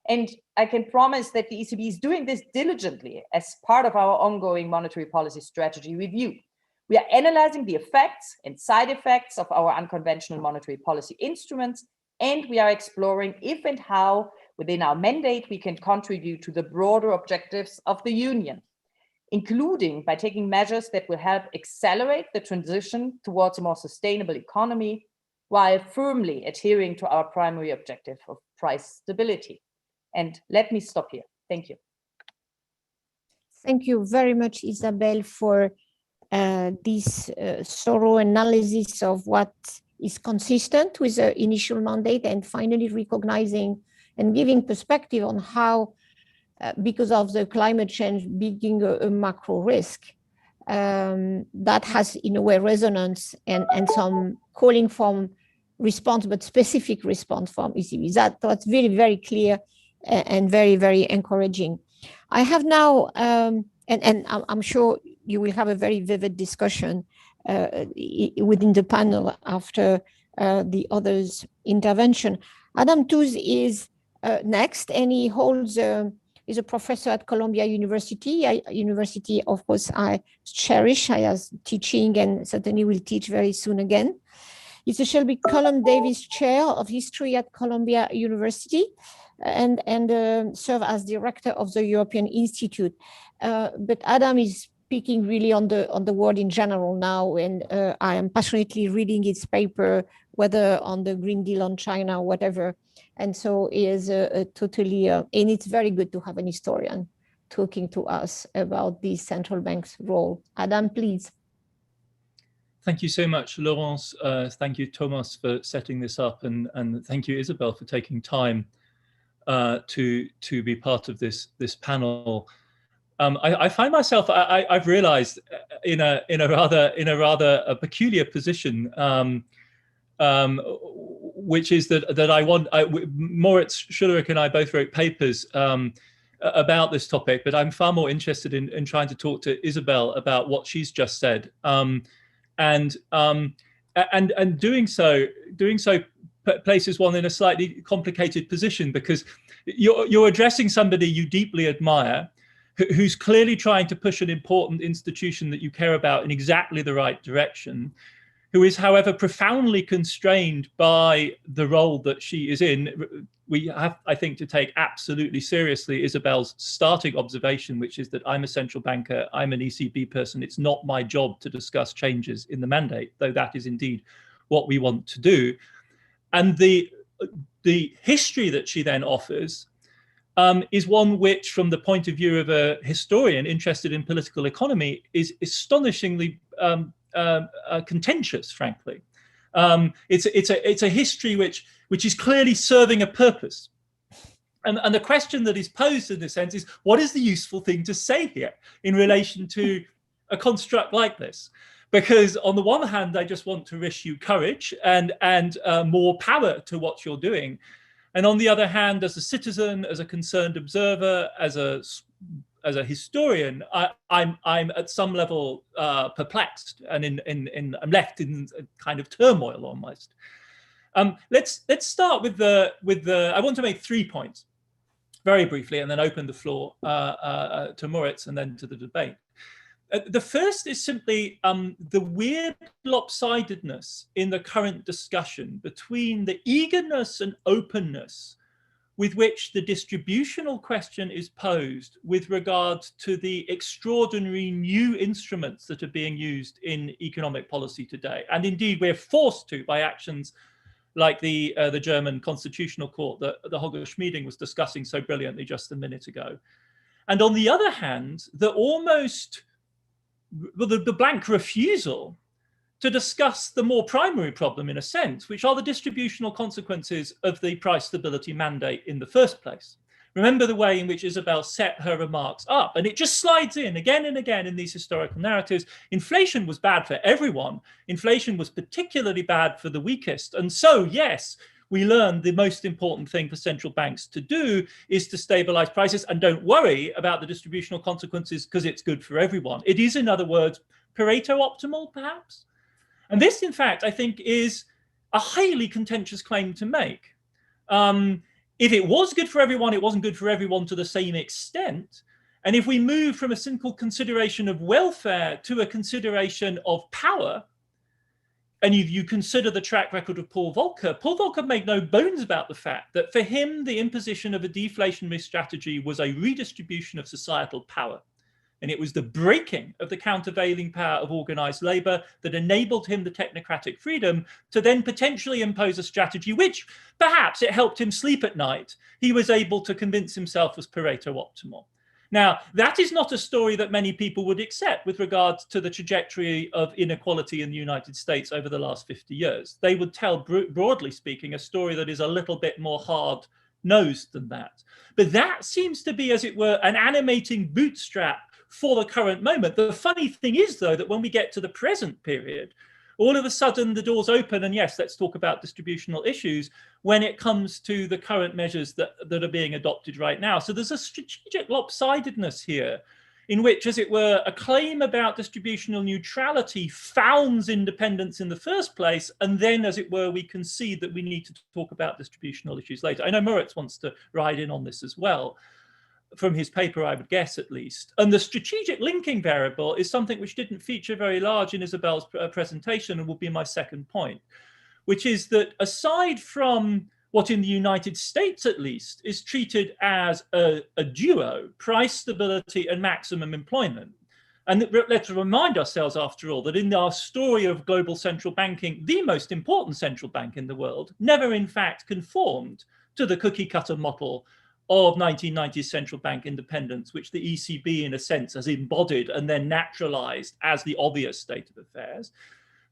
And I can promise that the ECB is doing this diligently as part of our ongoing monetary policy strategy review. We are analyzing the effects and side effects of our unconventional monetary policy instruments, and we are exploring if and how, within our mandate, we can contribute to the broader objectives of the Union, including by taking measures that will help accelerate the transition towards a more sustainable economy, while firmly adhering to our primary objective of price stability. And let me stop here. Thank you. Thank you very much, Isabel, for this thorough analysis of what is consistent with the initial mandate, and finally recognizing and giving perspective on how, because of the climate change being a macro risk, that has in a way resonance and some calling for response, but specific response from ECB. That's very, very clear and very, very encouraging. I have now, and I'm sure you will have a very vivid discussion within the panel after the others' intervention. Adam Tooze is next, and he holds is a professor at Columbia University, a university, of course, I cherish. I as teaching and certainly will teach very soon again. He's the Shelby Cullum Davis Chair of History at Columbia University and serve as director of the European Institute. But Adam is speaking really on the world in general now, and I am passionately reading his paper, whether on the Green Deal on China or whatever. And so he is totally, and it's very good to have an historian talking to us about the central bank's role. Adam, please. Thank you so much, Laurence. Thank you, Thomas, for setting this up, and thank you, Isabel, for taking time to be part of this panel. I find myself, I've realized, in a rather peculiar position, which is that Moritz, Schularick and I both wrote papers about this topic, but I'm far more interested in trying to talk to Isabel about what she's just said. And doing so places one in a slightly complicated position, because you're addressing somebody you deeply admire, who's clearly trying to push an important institution that you care about in exactly the right direction, who is, however, profoundly constrained by the role that she is in. We have, I think, to take absolutely seriously Isabel's starting observation, which is that I'm a central banker, I'm an ECB person. It's not my job to discuss changes in the mandate, though that is indeed what we want to do. And the history that she then offers is one which, from the point of view of a historian interested in political economy, is astonishingly contentious, frankly. It's a history which is clearly serving a purpose. And the question that is posed in this sense is, what is the useful thing to say here in relation to a construct like this? Because on the one hand, I just want to wish you courage and more power to what you're doing. And on the other hand, as a citizen, as a concerned observer, as a historian, I'm at some level perplexed, and I'm left in a kind of turmoil almost. Let's start with the. I want to make 3 points very briefly, and then open the floor to Moritz and then to the debate. The first is simply the weird lopsidedness in the current discussion between the eagerness and openness with which the distributional question is posed with regard to the extraordinary new instruments that are being used in economic policy today. And indeed, we're forced to by actions like the German Constitutional Court that Holger Schmieding was discussing so brilliantly just a minute ago. And on the other hand, the blank refusal to discuss the more primary problem, in a sense, which are the distributional consequences of the price stability mandate in the first place. Remember the way in which Isabel set her remarks up, and it just slides in again and again in these historical narratives. Inflation was bad for everyone. Inflation was particularly bad for the weakest. And so, yes, we learned the most important thing for central banks to do is to stabilize prices, and don't worry about the distributional consequences because it's good for everyone. It is, in other words, Pareto optimal, perhaps. And this, in fact, I think is a highly contentious claim to make. If it was good for everyone, it wasn't good for everyone to the same extent. And if we move from a simple consideration of welfare to a consideration of power, and you consider the track record of Paul Volcker made no bones about the fact that for him, the imposition of a deflationary strategy was a redistribution of societal power. And it was the breaking of the countervailing power of organized labor that enabled him the technocratic freedom to then potentially impose a strategy which perhaps it helped him sleep at night. He was able to convince himself was Pareto optimal. Now, that is not a story that many people would accept with regard to the trajectory of inequality in the United States over the last 50 years. They would tell, broadly speaking, a story that is a little bit more hard-nosed than that. But that seems to be, as it were, an animating bootstrap for the current moment. The funny thing is, though, that when we get to the present period, all of a sudden the doors open, and yes, let's talk about distributional issues when it comes to the current measures that are being adopted right now. So there's a strategic lopsidedness here in which, as it were, a claim about distributional neutrality founds independence in the first place, and then, as it were, we concede that we need to talk about distributional issues later. I know Moritz wants to ride in on this as well, from his paper, I would guess, at least. And the strategic linking variable is something which didn't feature very large in Isabel's presentation, and will be my second point, which is that aside from what in the United States, at least, is treated as a duo, price stability and maximum employment. And let's remind ourselves, after all, that in our story of global central banking, the most important central bank in the world never, in fact, conformed to the cookie cutter model of 1990s central bank independence, which the ECB, in a sense, has embodied and then naturalized as the obvious state of affairs.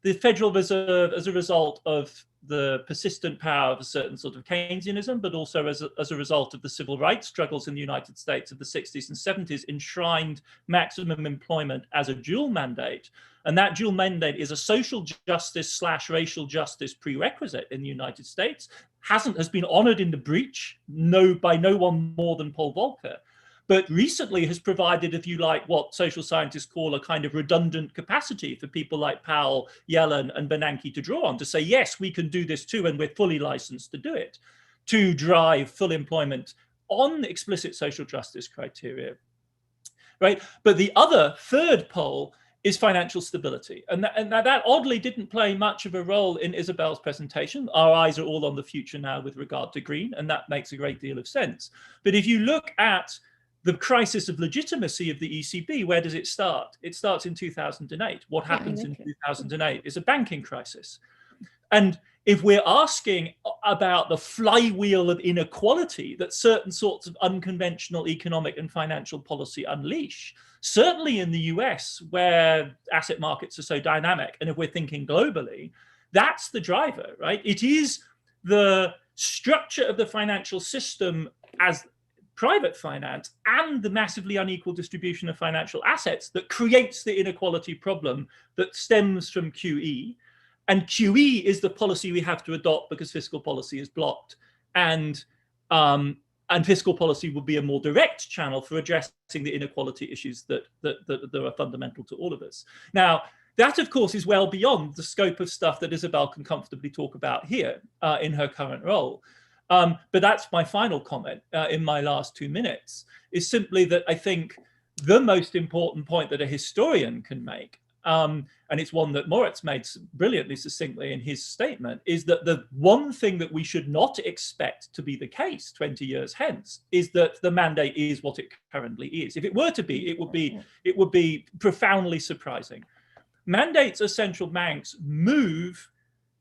The Federal Reserve, as a result of the persistent power of a certain sort of Keynesianism, but also as a result of the civil rights struggles in the United States of the 60s and 70s, enshrined maximum employment as a dual mandate. And that dual mandate is a social justice / racial justice prerequisite in the United States, has been honored in the breach, by no one more than Paul Volcker, but recently has provided, if you like, what social scientists call a kind of redundant capacity for people like Powell, Yellen, and Bernanke to draw on, to say, yes, we can do this too, and we're fully licensed to do it, to drive full employment on explicit social justice criteria, right? But the other, third pole is financial stability. And that oddly didn't play much of a role in Isabel's presentation. Our eyes are all on the future now with regard to green, and that makes a great deal of sense. But if you look at the crisis of legitimacy of the ECB, where does it start? It starts in 2008. What happens in 2008 is a banking crisis. And if we're asking about the flywheel of inequality that certain sorts of unconventional economic and financial policy unleash, certainly in the US, where asset markets are so dynamic, and if we're thinking globally, that's the driver, right? It is the structure of the financial system as private finance and the massively unequal distribution of financial assets that creates the inequality problem that stems from QE. And QE is the policy we have to adopt because fiscal policy is blocked. And fiscal policy would be a more direct channel for addressing the inequality issues that are fundamental to all of us. Now, that, of course, is well beyond the scope of stuff that Isabel can comfortably talk about here in her current role. But that's my final comment in my last 2 minutes, is simply that I think the most important point that a historian can make, and it's one that Moritz made brilliantly succinctly in his statement, is that the one thing that we should not expect to be the case 20 years hence is that the mandate is what it currently is. If it were to be, it would be profoundly surprising. Mandates of central banks move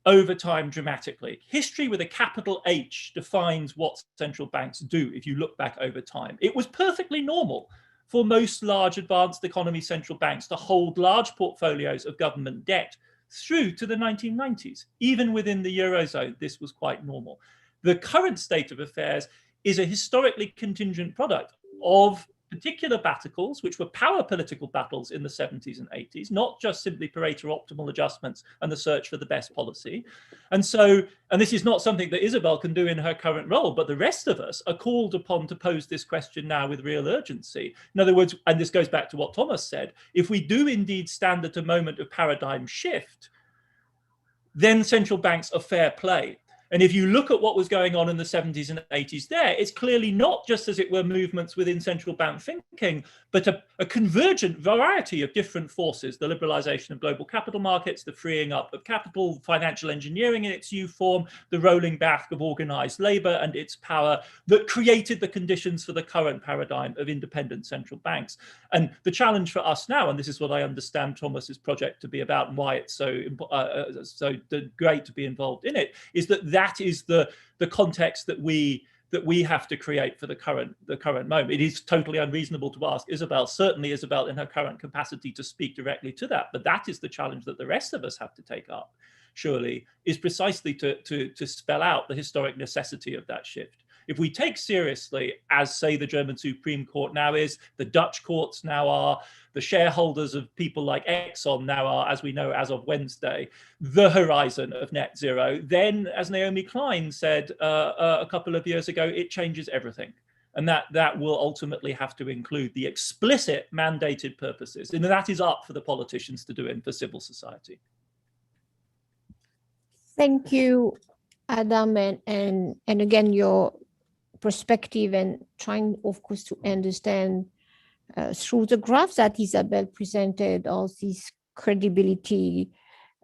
over time dramatically. History with a capital H defines what central banks do if you look back over time. It was perfectly normal for most large advanced economy central banks to hold large portfolios of government debt through to the 1990s. Even within the Eurozone, this was quite normal. The current state of affairs is a historically contingent product of particular battles, which were power political battles in the 70s and 80s, not just simply Pareto optimal adjustments and the search for the best policy. And this is not something that Isabel can do in her current role, but the rest of us are called upon to pose this question now with real urgency. In other words, and this goes back to what Thomas said, if we do indeed stand at a moment of paradigm shift, then central banks are fair play. And if you look at what was going on in the 70s and 80s there, it's clearly not just, as it were, movements within central bank thinking, but a convergent variety of different forces, the liberalization of global capital markets, the freeing up of capital, financial engineering in its new form, the rolling back of organized labor and its power that created the conditions for the current paradigm of independent central banks. And the challenge for us now, and this is what I understand Thomas's project to be about and why it's so great to be involved in it, is that is the context that we have to create for the current moment. It is totally unreasonable to ask Isabel, certainly Isabel in her current capacity, to speak directly to that, but that is the challenge that the rest of us have to take up, surely, is precisely to spell out the historic necessity of that shift. If we take seriously, as say the German Supreme Court now is, the Dutch courts now are, the shareholders of people like Exxon now are, as we know, as of Wednesday, the horizon of net zero, then, as Naomi Klein said a couple of years ago, it changes everything. And that will ultimately have to include the explicit mandated purposes. And that is up for the politicians to do and for civil society. Thank you, Adam, and again, your perspective and trying, of course, to understand through the graphs that Isabel presented, all this credibility,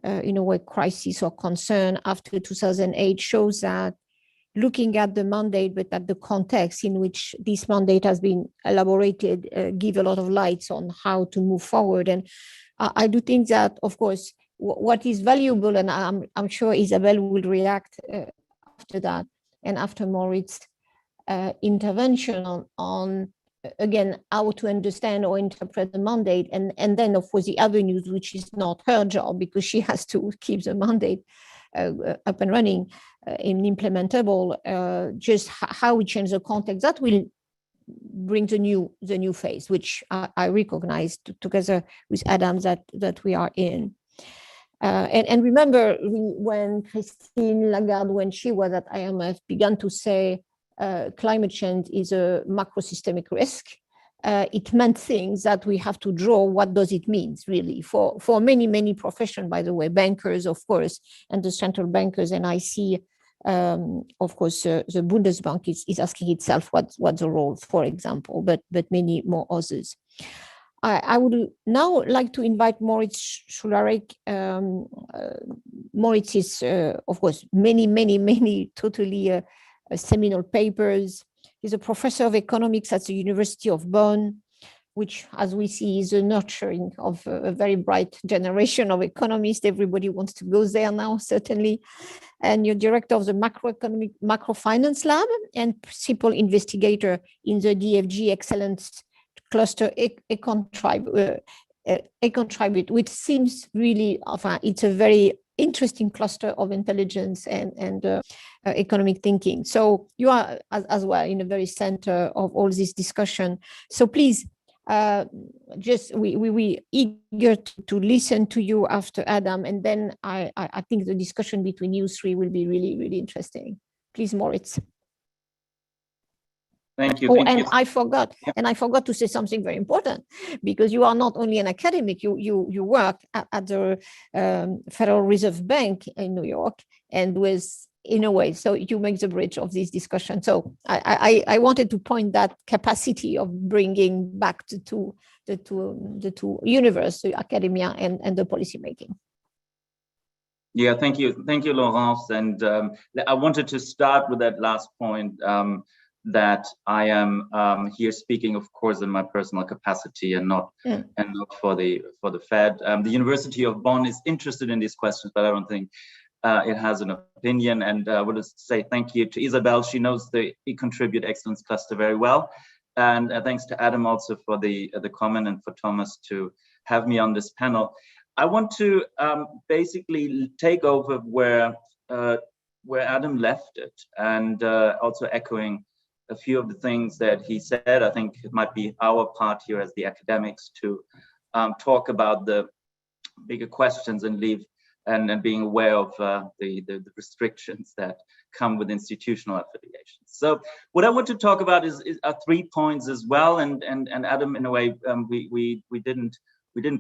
in a way, crisis or concern after 2008 shows that looking at the mandate, but at the context in which this mandate has been elaborated, give a lot of lights on how to move forward. And I do think that, of course, what is valuable, and I'm sure Isabel will react after that and after Moritz intervention on again, how to understand or interpret the mandate, and then of course the avenues, which is not her job because she has to keep the mandate up and running and implementable, just how we change the context, that will bring the new phase, which I recognize together with Adam that we are in. And remember when Christine Lagarde, when she was at IMF, began to say climate change is a macro-systemic risk, it meant things that we have to draw. What does it mean, really, for many professions, by the way, bankers, of course, and the central bankers. And I see, of course, the Bundesbank is asking itself what's the role, for example, but many more others. I would now like to invite Moritz Schularick. Moritz is, of course, many totally seminal papers. He's a professor of economics at the University of Bonn, which, as we see, is a nurturing of a very bright generation of economists. Everybody wants to go there now, certainly. And you're director of the Macrofinance Lab and principal investigator in the DFG Excellence Cluster Econtribute, which seems really, it's a very interesting cluster of intelligence and economic thinking. So you are as well in the very center of all this discussion. So please, just we eager to listen to you after Adam, and then I think the discussion between you three will be really interesting. Please, Moritz. Thank you. Oh, thank and you. I forgot to say something very important, because you are not only an academic, you work at the Federal Reserve Bank in New York, and in a way, so you make the bridge of this discussion. So I wanted to point that capacity of bringing back the two universe, the academia and the policy making. Yeah, thank you, Laurence. And I wanted to start with that last point. That I am here speaking, of course, in my personal capacity and not for the Fed. The University of Bonn is interested in these questions, but I don't think it has an opinion. And I would say thank you to Isabel. She knows the Contribute Excellence Cluster very well. And thanks to Adam also for the comment, and for Thomas to have me on this panel. I want to basically take over where Adam left it, and also echoing a few of the things that he said. I think it might be our part here as the academics to talk about the bigger questions and being aware of the restrictions that come with institutional affiliations. So what I want to talk about are 3 points as well. And Adam, in a way, we didn't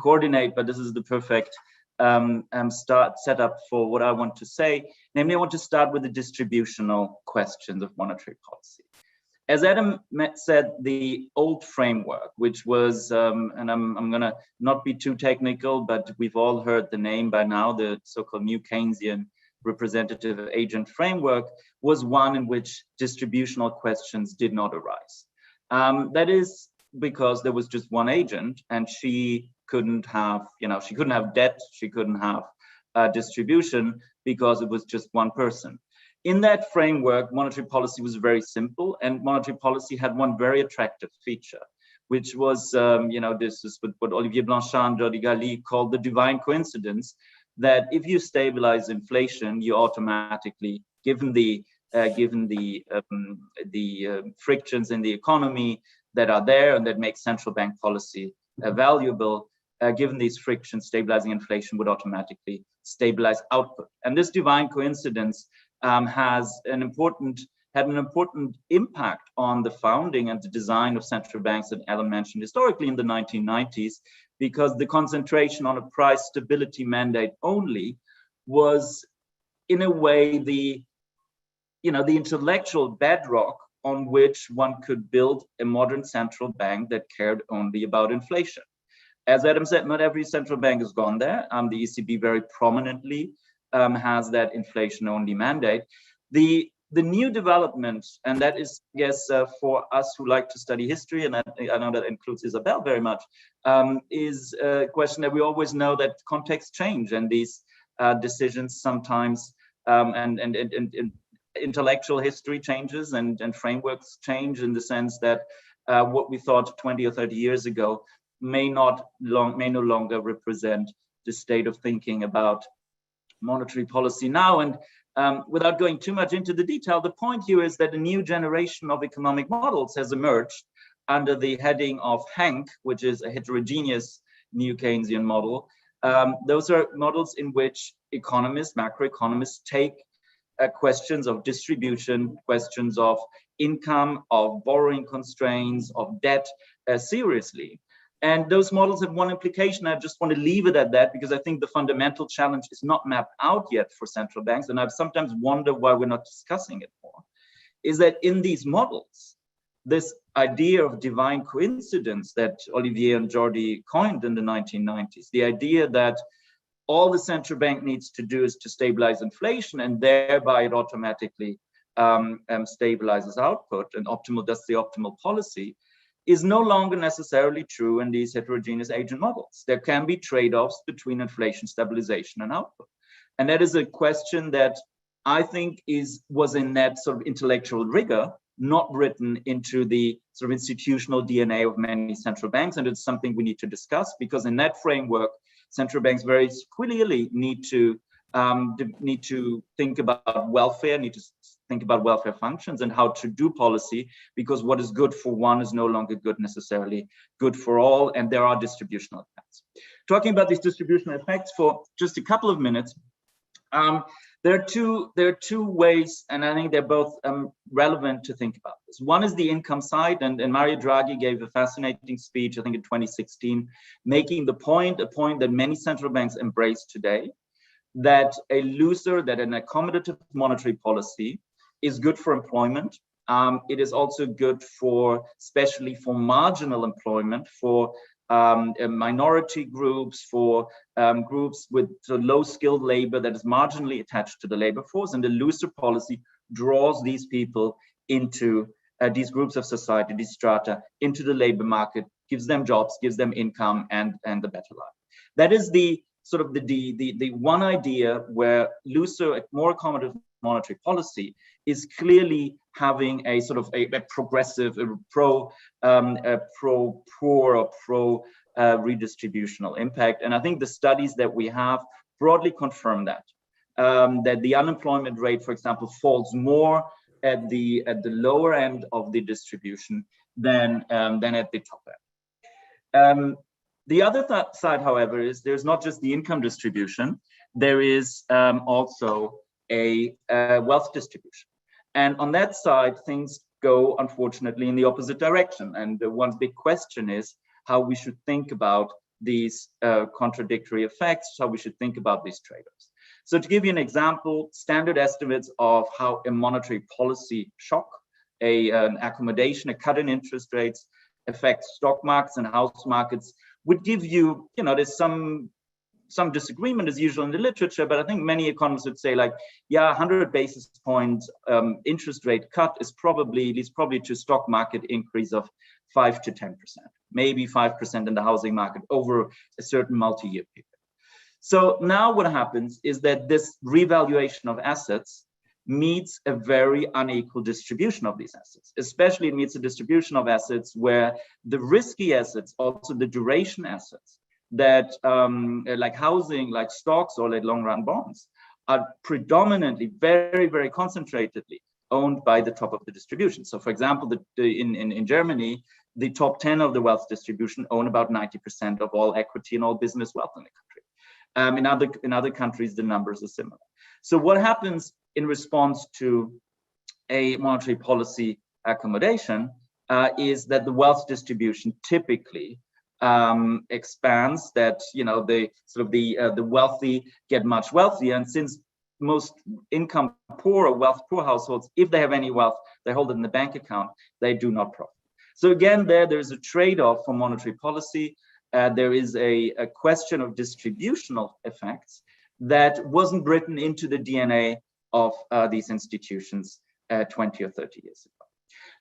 coordinate, but this is the perfect setup for what I want to say. Namely, I want to start with the distributional questions of monetary policy. As Adam said, the old framework, which was, and I'm going to not be too technical, but we've all heard the name by now, the so-called New Keynesian representative agent framework, was one in which distributional questions did not arise. That is because there was just one agent, and she couldn't have, she couldn't have debt, she couldn't have distribution, because it was just one person. In that framework, monetary policy was very simple, and monetary policy had one very attractive feature, which was, this is what Olivier Blanchard and Jordi Galli called the divine coincidence, that if you stabilize inflation, you automatically, given the frictions in the economy that are there and that make central bank policy valuable, given these frictions, stabilizing inflation would automatically stabilize output. And this divine coincidence has an important had an important impact on the founding and the design of central banks that Alan mentioned historically in the 1990s, because the concentration on a price stability mandate only was, in a way, the intellectual bedrock on which one could build a modern central bank that cared only about inflation. As Adam said, not every central bank has gone there. The ECB very prominently has that inflation-only mandate. The new development, and that is, I guess, for us who like to study history, and I know that includes Isabel very much, is a question that we always know that contexts change, and these decisions sometimes, and intellectual history changes, and frameworks change, in the sense that what we thought 20 or 30 years ago may no longer represent the state of thinking about monetary policy now. And without going too much into the detail, the point here is that a new generation of economic models has emerged under the heading of HANK, which is a heterogeneous new Keynesian model. Those are models in which economists, macroeconomists, take questions of distribution, questions of income, of borrowing constraints, of debt seriously. And those models have one implication. I just want to leave it at that, because I think the fundamental challenge is not mapped out yet for central banks. And I've sometimes wondered why we're not discussing it more, is that in these models, this idea of divine coincidence that Olivier and Jordi coined in the 1990s, the idea that all the central bank needs to do is to stabilize inflation, and thereby it automatically stabilizes output, and that's the optimal policy, is no longer necessarily true in these heterogeneous agent models. There can be trade-offs between inflation stabilization and output. And that is a question that I think was in that sort of intellectual rigor, not written into the sort of institutional DNA of many central banks. And it's something we need to discuss, because in that framework, central banks very clearly need to think about welfare, need to think about welfare functions and how to do policy, because what is good for one is no longer necessarily good for all, and there are distributional effects. Talking about these distributional effects for just a couple of minutes, there are two ways, and I think they're both relevant to think about this. One is the income side, and Mario Draghi gave a fascinating speech, I think in 2016, making a point that many central banks embrace today, that an accommodative monetary policy is good for employment. It is also good especially for marginal employment, for minority groups, for groups with low skilled labor that is marginally attached to the labor force. And the looser policy draws these people into these groups of society, these strata, into the labor market, gives them jobs, gives them income and a better life. That is the sort of the one idea where looser, more accommodative monetary policy is clearly having a sort of a progressive, pro-poor or pro-redistributional impact. And I think the studies that we have broadly confirm that, that the unemployment rate, for example, falls more at the lower end of the distribution than at the top end. The other side, however, is there's not just the income distribution, there is also a wealth distribution. And on that side, things go, unfortunately, in the opposite direction. And the one big question is how we should think about these contradictory effects, how we should think about these trade-offs. So to give you an example, standard estimates of how a monetary policy shock, an accommodation, a cut in interest rates affects stock markets and house markets would give you, there's some disagreement as usual in the literature, but I think many economists would say 100 basis points interest rate cut leads probably to stock market increase of 5 to 10%, maybe 5% in the housing market over a certain multi-year period. So now what happens is that this revaluation of assets meets a very unequal distribution of these assets. Especially it meets a distribution of assets where the risky assets, also the duration assets, that like housing, like stocks, or like long-run bonds, are predominantly very, very concentratedly owned by the top of the distribution. So for example, in Germany, the top 10 of the wealth distribution own about 90% of all equity and all business wealth in the country. In other countries, the numbers are similar. So what happens in response to a monetary policy accommodation is that the wealth distribution typically expands, that the wealthy get much wealthier, and since most income poor or wealth poor households, if they have any wealth, they hold it in the bank account, they do not profit. So again, there's a trade-off for monetary policy. There is a question of distributional effects that wasn't written into the DNA of these institutions 20 or 30 years ago.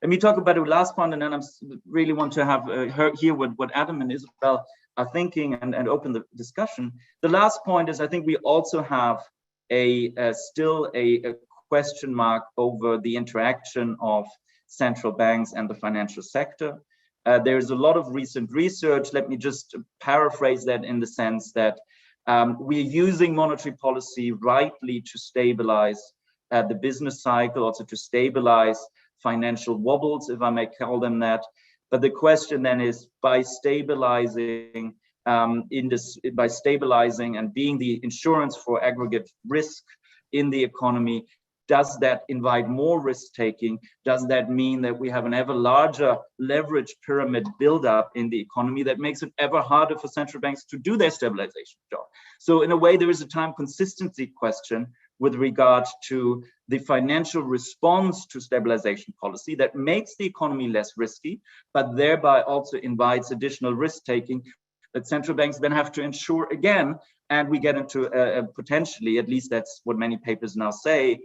Let me talk about the last point, and then I really want to have hear what Adam and Isabel are thinking and open the discussion. The last point is, I think we also have still a question mark over the interaction of central banks and the financial sector. There's a lot of recent research. Let me just paraphrase that in the sense that we're using monetary policy rightly to stabilize the business cycle, also to stabilize financial wobbles, if I may call them that. But the question then is, by stabilizing and being the insurance for aggregate risk in the economy, does that invite more risk taking? Does that mean that we have an ever larger leverage pyramid buildup in the economy that makes it ever harder for central banks to do their stabilization job? So in a way, there is a time consistency question with regard to the financial response to stabilization policy that makes the economy less risky, but thereby also invites additional risk taking that central banks then have to insure again. And we get into potentially, at least that's what many papers now say,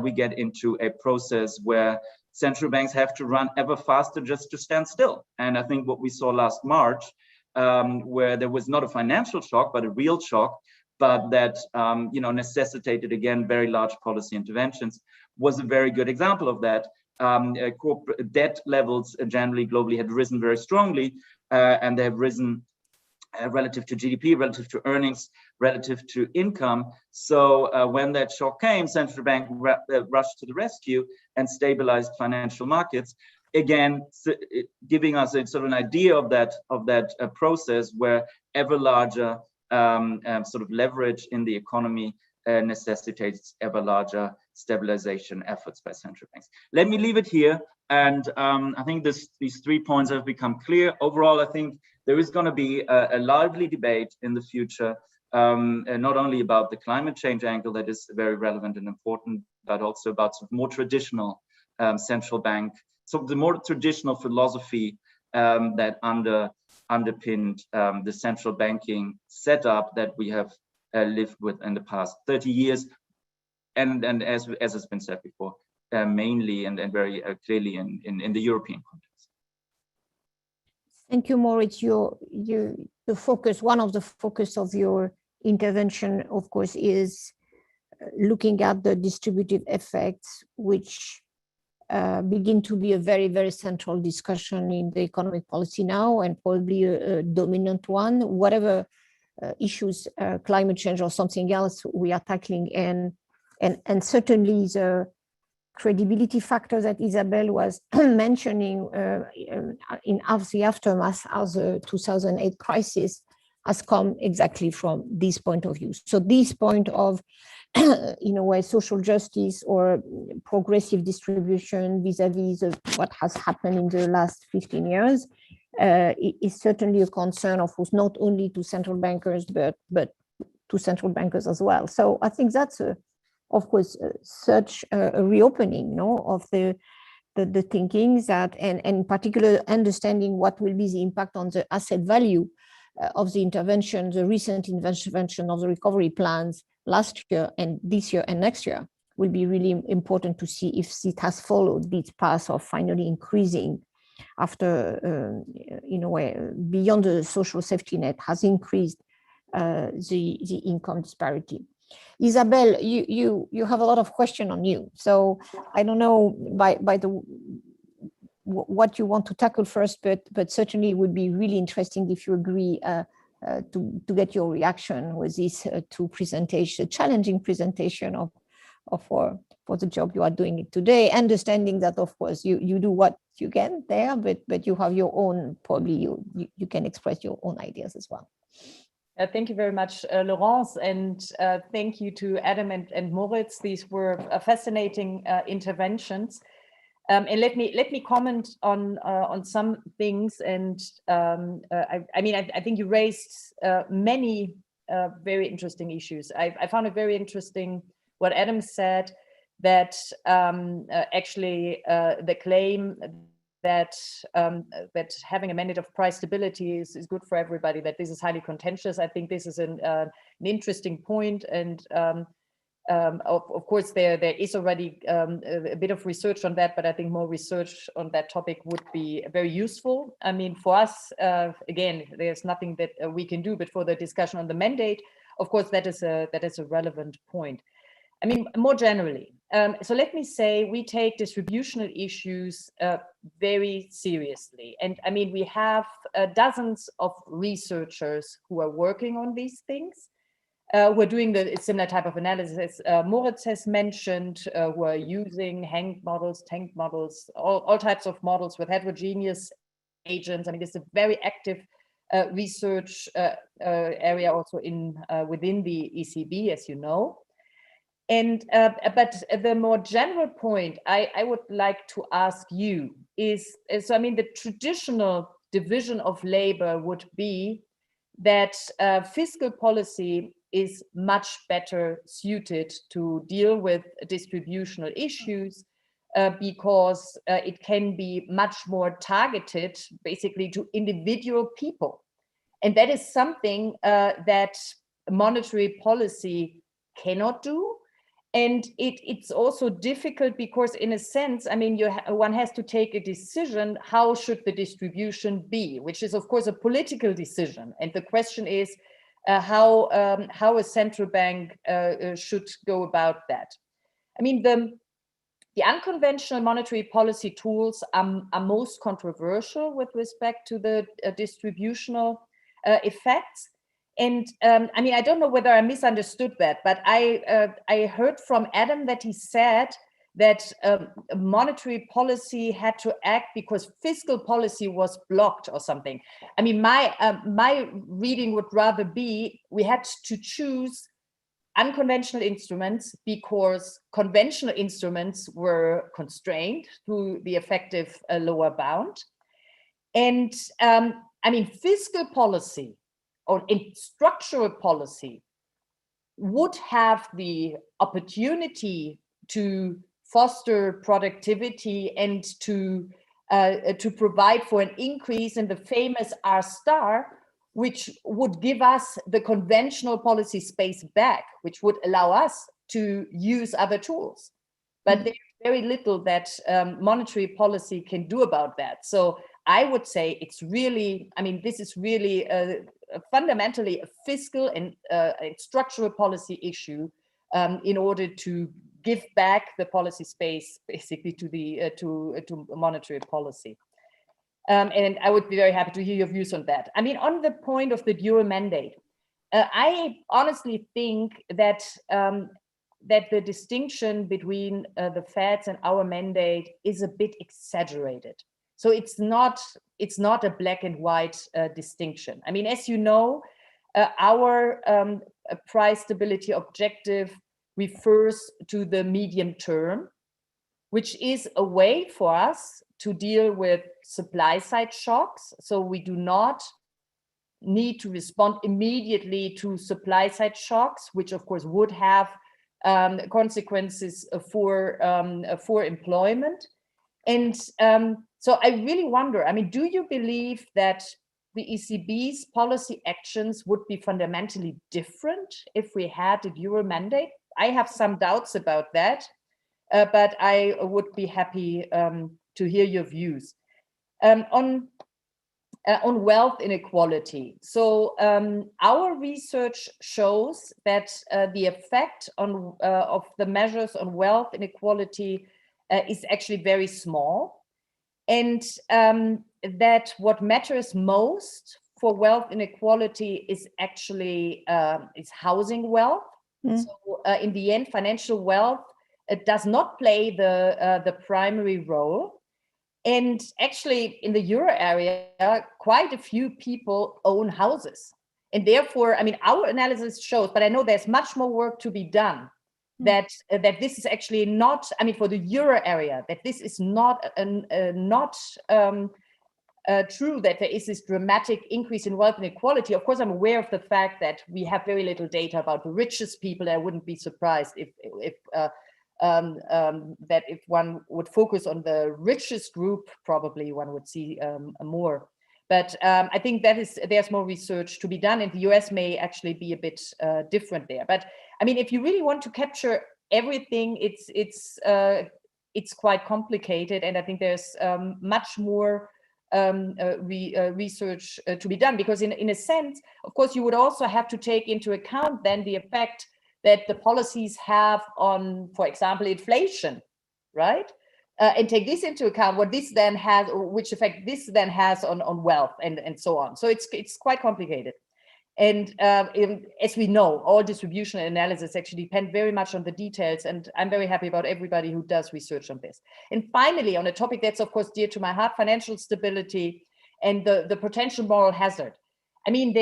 we get into a process where central banks have to run ever faster just to stand still. And I think what we saw last March, where there was not a financial shock, but a real shock, but that necessitated, again, very large policy interventions, was a very good example of that. Corporate debt levels generally globally had risen very strongly, and they have risen relative to GDP, relative to earnings, relative to income. So when that shock came, central bank rushed to the rescue and stabilized financial markets. Again, giving us a sort of an idea of that process where ever larger sort of leverage in the economy necessitates ever larger stabilization efforts by central banks. Let me leave it here. And I think these 3 points have become clear. Overall, I think there is going to be a lively debate in the future, not only about the climate change angle that is very relevant and important, but also about sort of more traditional central bank, so the more traditional philosophy that underpinned the central banking setup that we have lived with in the past 30 years, and as has been said before, mainly and very clearly in the European context. Thank you, Moritz. The focus, one of the focus of your intervention, of course, is looking at the distributive effects, which begin to be a very, very central discussion in the economic policy now, and probably a dominant one, whatever issues, climate change or something else we are tackling. And certainly the credibility factor that Isabel was mentioning in the aftermath of the 2008 crisis has come exactly from this point of view. So this point of, in a way, social justice or progressive distribution vis-a-vis what has happened in the last 15 years is certainly a concern, of course, not only to central bankers, but to central bankers as well. So I think that's of course, such a reopening, of the thinking that, and in particular, understanding what will be the impact on the asset value of the intervention, the recent intervention of the recovery plans last year and this year and next year will be really important to see if it has followed this path of finally increasing after, in a way, beyond the social safety net, has increased the income disparity. Isabel, you have a lot of question on you, so I don't know what you want to tackle first, but certainly it would be really interesting if you agree to get your reaction with this challenging presentation for the job you are doing today, understanding that of course you do what you can there, but you have your own, probably you can express your own ideas as well. Thank you very much, Laurence, and thank you to Adam and Moritz. These were fascinating interventions. And let me comment on some things. And I think you raised many very interesting issues. I found it very interesting what Adam said, that actually the claim that that having a mandate of price stability is good for everybody, that this is highly contentious. I think this is an interesting point, and of course there is already a bit of research on that, but I think more research on that topic would be very useful. I mean, for us, again, there's nothing that we can do, but for the discussion on the mandate, of course, that is a relevant point. I mean, more generally, so let me say we take distributional issues very seriously. And I mean, we have dozens of researchers who are working on these things. We're doing the similar type of analysis Moritz has mentioned, who are using hanged models, tanked models, all types of models with heterogeneous agents. I mean, it's a very active research area also within the ECB, as you know. And but the more general point I would like to ask you is I mean, the traditional division of labor would be that fiscal policy is much better suited to deal with distributional issues because it can be much more targeted basically to individual people. And that is something that monetary policy cannot do. And it's also difficult because, in a sense, I mean, one has to take a decision, how should the distribution be, which is, of course, a political decision. And the question is how a central bank should go about that. I mean, the unconventional monetary policy tools are most controversial with respect to the distributional effects. And I mean, I don't know whether I misunderstood that, but I heard from Adam that he said that monetary policy had to act because fiscal policy was blocked or something. I mean, my reading would rather be we had to choose unconventional instruments because conventional instruments were constrained through the effective lower bound. And I mean, fiscal policy or in structural policy would have the opportunity to foster productivity and to provide for an increase in the famous R star, which would give us the conventional policy space back, which would allow us to use other tools. But there's very little that monetary policy can do about that. So I would say it's really, I mean, this is really fundamentally a fiscal and a structural policy issue in order to give back the policy space basically to the to monetary policy. And I would be very happy to hear your views on that. I mean, on the point of the dual mandate, I honestly think that that the distinction between the Feds and our mandate is a bit exaggerated. So it's not a black and white distinction. I mean, as you know, our price stability objective refers to the medium term, which is a way for us to deal with supply side shocks. So we do not need to respond immediately to supply side shocks, which of course would have consequences for employment. And so I really wonder, I mean, do you believe that the ECB's policy actions would be fundamentally different if we had a dual mandate? I have some doubts about that, but I would be happy to hear your views. On wealth inequality. So our research shows that the effect of the measures on wealth inequality is actually very small, and that what matters most for wealth inequality is actually is housing wealth. So in the end, financial wealth does not play the primary role. And actually in the euro area, quite a few people own houses. And therefore, I mean, our analysis shows, but I know there's much more work to be done, that this is actually not, I mean, for the euro area, that this is not true, that there is this dramatic increase in wealth inequality. Of course, I'm aware of the fact that we have very little data about the richest people. I wouldn't be surprised if one would focus on the richest group, probably one would see more. But I think there's more research to be done, and the US may actually be a bit different there. But I mean, if you really want to capture everything, it's quite complicated, and I think there's much more research to be done, because in a sense, of course, you would also have to take into account then the effect that the policies have on, for example, inflation, right? And take this into account, what this then has, or which effect this then has on wealth and so on. So it's quite complicated. And as we know, all distribution analysis actually depend very much on the details, and I'm very happy about everybody who does research on this. And finally, on a topic that's of course dear to my heart, financial stability and the potential moral hazard. I mean,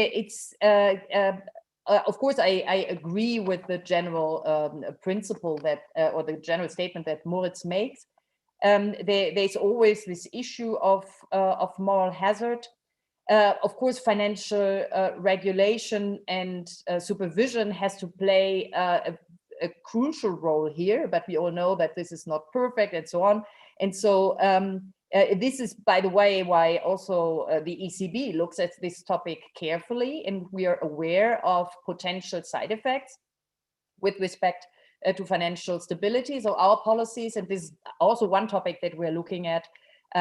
of course, I agree with the general principle that, or the general statement that Moritz makes. There's always this issue of moral hazard. Of course, financial regulation and supervision has to play a crucial role here, but we all know that this is not perfect and so on. And so this is, by the way, why also the ECB looks at this topic carefully, and we are aware of potential side effects with respect to financial stability. So our policies, and this is also one topic that we're looking at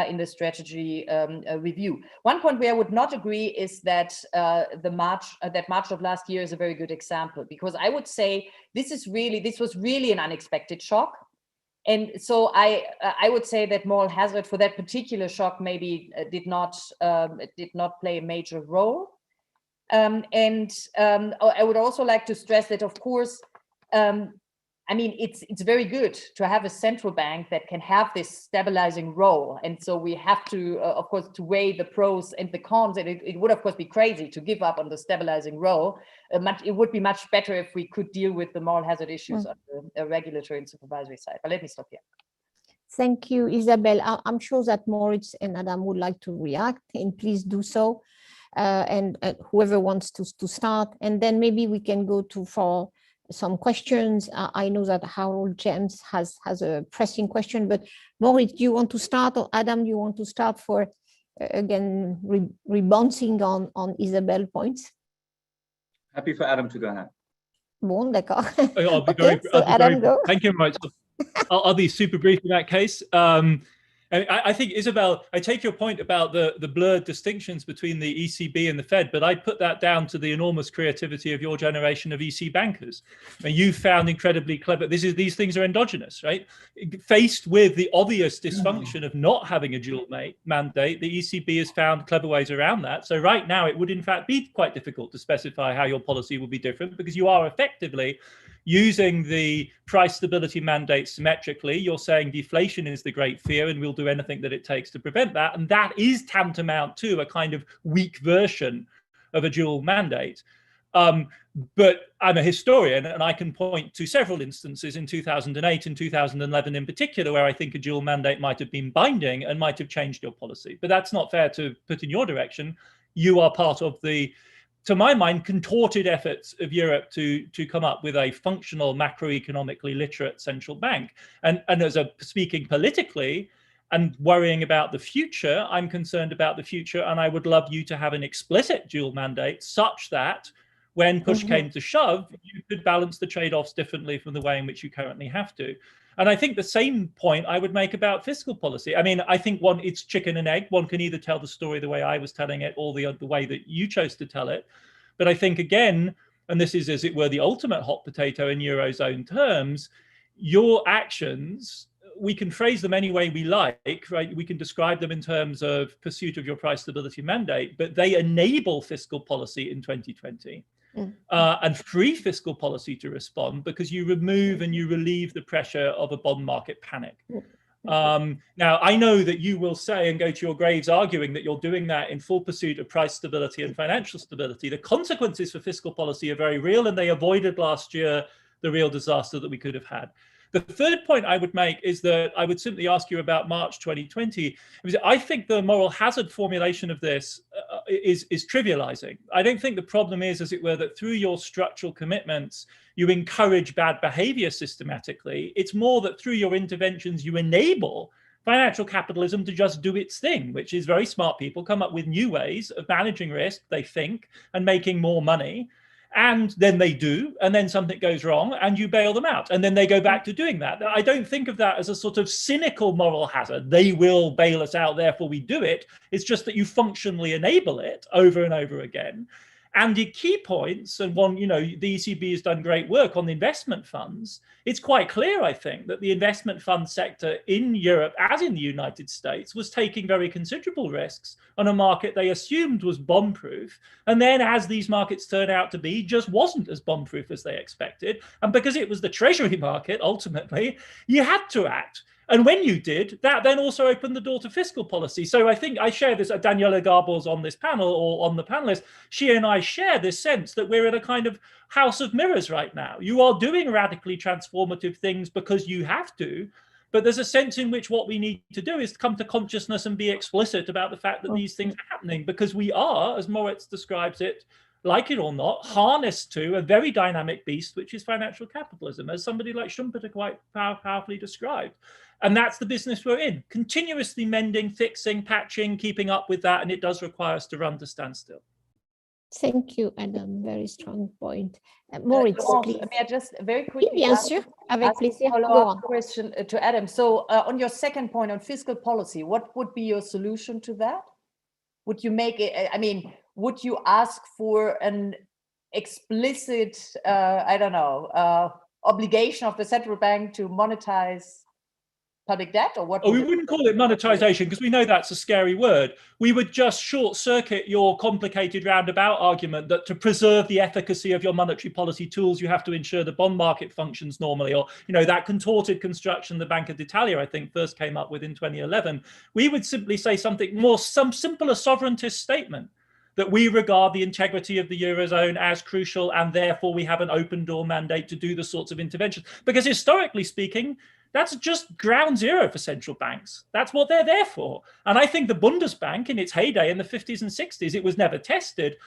in the strategy review. One point where I would not agree is that March of last year is a very good example, because I would say this was really an unexpected shock. And so I would say that moral hazard for that particular shock maybe did not play a major role. I would also like to stress that, of course, I mean, it's very good to have a central bank that can have this stabilizing role. And so we have to, of course, to weigh the pros and the cons. And it would, of course, be crazy to give up on the stabilizing role. It would be much better if we could deal with the moral hazard issues on the regulatory and supervisory side. But let me stop here. Thank you, Isabel. I'm sure that Moritz and Adam would like to react, and please do so. And whoever wants to start, and then maybe we can go for some questions. I know that Harold James has a pressing question, but Moritz, do you want to start, or Adam, do you want to start for, again, rebouncing on Isabel's points? Happy for Adam to go ahead. Bon, d'accord. I'll be very, Adam, go. Thank you very much. I'll be super brief in that case. I think, Isabel, I take your point about the blurred distinctions between the ECB and the Fed, but I put that down to the enormous creativity of your generation of EC bankers. I mean, you found incredibly clever. These things are endogenous, right? Faced with the obvious dysfunction of not having a dual mandate, the ECB has found clever ways around that. So right now, it would in fact be quite difficult to specify how your policy will be different, because you are effectively using the price stability mandate symmetrically. You're saying deflation is the great fear, and we'll do anything that it takes to prevent that. And that is tantamount to a kind of weak version of a dual mandate. But I'm a historian, and I can point to several instances in 2008 and 2011 in particular, where I think a dual mandate might have been binding and might have changed your policy. But that's not fair to put in your direction. You are part of the, to my mind, contorted efforts of Europe to come up with a functional, macroeconomically literate central bank. And as speaking politically and worrying about the future, I'm concerned about the future, and I would love you to have an explicit dual mandate such that when push came to shove, you could balance the trade-offs differently from the way in which you currently have to. And I think the same point I would make about fiscal policy. I mean, I think it's chicken and egg. One can either tell the story the way I was telling it or the way that you chose to tell it. But I think, again, and this is, as it were, the ultimate hot potato in Eurozone terms, your actions, we can phrase them any way we like, right? We can describe them in terms of pursuit of your price stability mandate, but they enable fiscal policy in 2020. And free fiscal policy to respond, because you remove and you relieve the pressure of a bond market panic. Now, I know that you will say and go to your graves arguing that you're doing that in full pursuit of price stability and financial stability. The consequences for fiscal policy are very real, and they avoided last year the real disaster that we could have had. The third point I would make is that I would simply ask you about March 2020. I think the moral hazard formulation of this is trivializing. I don't think the problem is, as it were, that through your structural commitments, you encourage bad behavior systematically. It's more that through your interventions, you enable financial capitalism to just do its thing, which is very smart people come up with new ways of managing risk, they think, and making more money. And then they do, and then something goes wrong and you bail them out. And then they go back to doing that. I don't think of that as a sort of cynical moral hazard. They will bail us out, therefore we do it. It's just that you functionally enable it over and over again. And the key points, and one, the ECB has done great work on the investment funds. It's quite clear, I think, that the investment fund sector in Europe, as in the United States, was taking very considerable risks on a market they assumed was bomb-proof. And then as these markets turn out to be, just wasn't as bomb-proof as they expected. And because it was the treasury market, ultimately, you had to act. And when you did, that then also opened the door to fiscal policy. So I think I share this, Daniela Garbo's on this panel, or on the panelists, she and I share this sense that we're in a kind of house of mirrors right now. You are doing radically transformative things because you have to, but there's a sense in which what we need to do is come to consciousness and be explicit about the fact that these things are happening, because we are, as Moritz describes it, like it or not, harnessed to a very dynamic beast, which is financial capitalism, as somebody like Schumpeter quite powerfully described. And that's the business we're in, continuously mending, fixing, patching, keeping up with that. And it does require us to run to stand still. Thank you, Adam. Very strong point. Moritz, please. May I just very quickly ask a follow-up question to Adam. So on your second point on fiscal policy, what would be your solution to that? Would you make it, would you ask for an explicit, obligation of the central bank to monetize public debt, or what? Oh, we wouldn't call it monetization, because we know that's a scary word. We would just short circuit your complicated roundabout argument that to preserve the efficacy of your monetary policy tools, you have to ensure the bond market functions normally, or that contorted construction the Banca d'Italia, I think, first came up with in 2011. We would simply say something more, some simpler sovereigntist statement, that we regard the integrity of the Eurozone as crucial, and therefore we have an open door mandate to do the sorts of interventions. Because historically speaking, that's just ground zero for central banks. That's what they're there for. And I think the Bundesbank in its heyday in the 50s and 60s, it was never tested,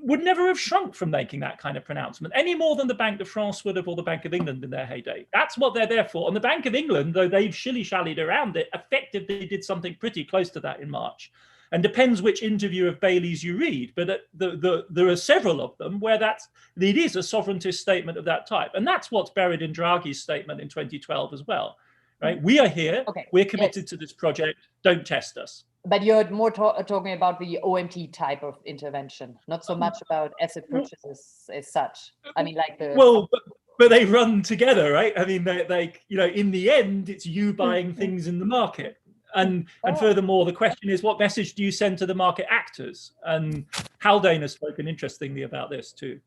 would never have shrunk from making that kind of pronouncement, any more than the Banque de France would have, or the Bank of England in their heyday. That's what they're there for. And the Bank of England, though they've shilly-shallied around it, effectively did something pretty close to that in March. And depends which interview of Bailey's you read, but there are several of them where it is a sovereigntist statement of that type. And that's what's buried in Draghi's statement in 2012 as well, right? We are here, we're committed to this project, don't test us. But you're more talking about the OMT type of intervention, not so much about asset purchases as such. Well, but they run together, right? They in the end, it's you buying things in the market. And furthermore, the question is, what message do you send to the market actors? And Haldane has spoken interestingly about this too.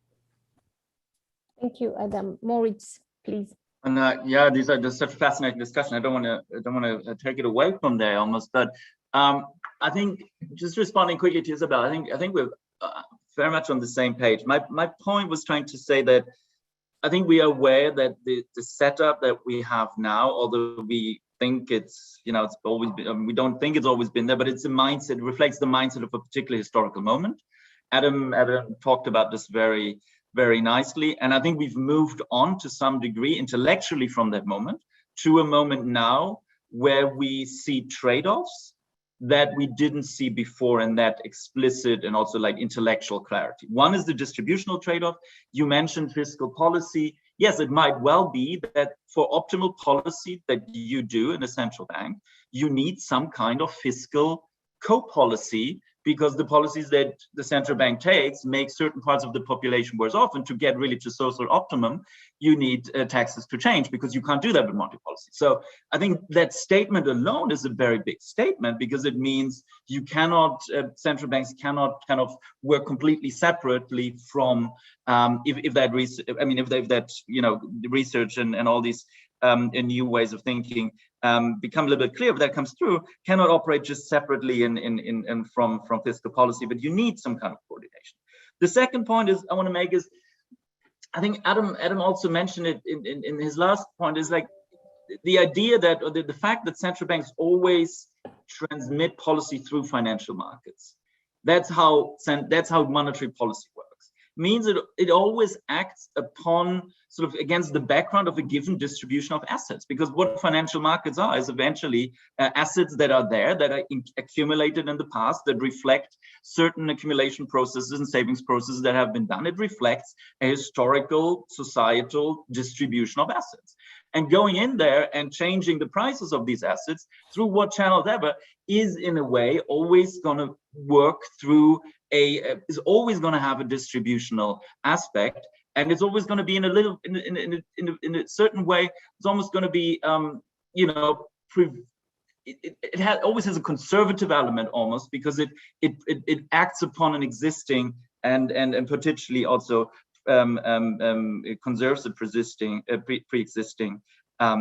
Thank you, Adam. Moritz, please. And this is such a fascinating discussion. I don't want to take it away from there almost, but I think just responding quickly to Isabel, I think we're very much on the same page. My point was trying to say that I think we are aware that the setup that we have now, although we think it's always been, we don't think it's always been there, but it's a mindset, it reflects the mindset of a particular historical moment. Adam talked about this very, very nicely, and I think we've moved on to some degree intellectually from that moment to a moment now where we see trade-offs that we didn't see before in that explicit and also intellectual clarity. One is the distributional trade-off. You mentioned fiscal policy. Yes, it might well be that for optimal policy that you do in a central bank, you need some kind of fiscal co-policy, because the policies that the central bank takes make certain parts of the population worse off. And to get really to social optimum, you need taxes to change, because you can't do that with monetary policy. So I think that statement alone is a very big statement, because it means you cannot, central banks cannot kind of work completely separately from if that research and all these in new ways of thinking become a little bit clear, but that comes through, cannot operate just separately from fiscal policy, but you need some kind of coordination. The second point is I want to make is, I think Adam also mentioned it in his last point, is like the idea that, or the fact that central banks always transmit policy through financial markets. That's how monetary policy works. Means it always acts upon sort of against the background of a given distribution of assets, because what financial markets are is eventually assets that are there, that are accumulated in the past, that reflect certain accumulation processes and savings processes that have been done. It reflects a historical societal distribution of assets. And going in there and changing the prices of these assets through what channels ever is in a way always going to work through is always going to have a distributional aspect, and it's always going to be in a certain way. It's almost going to be it always has a conservative element almost, because it acts upon an existing and potentially also it conserves a pre-existing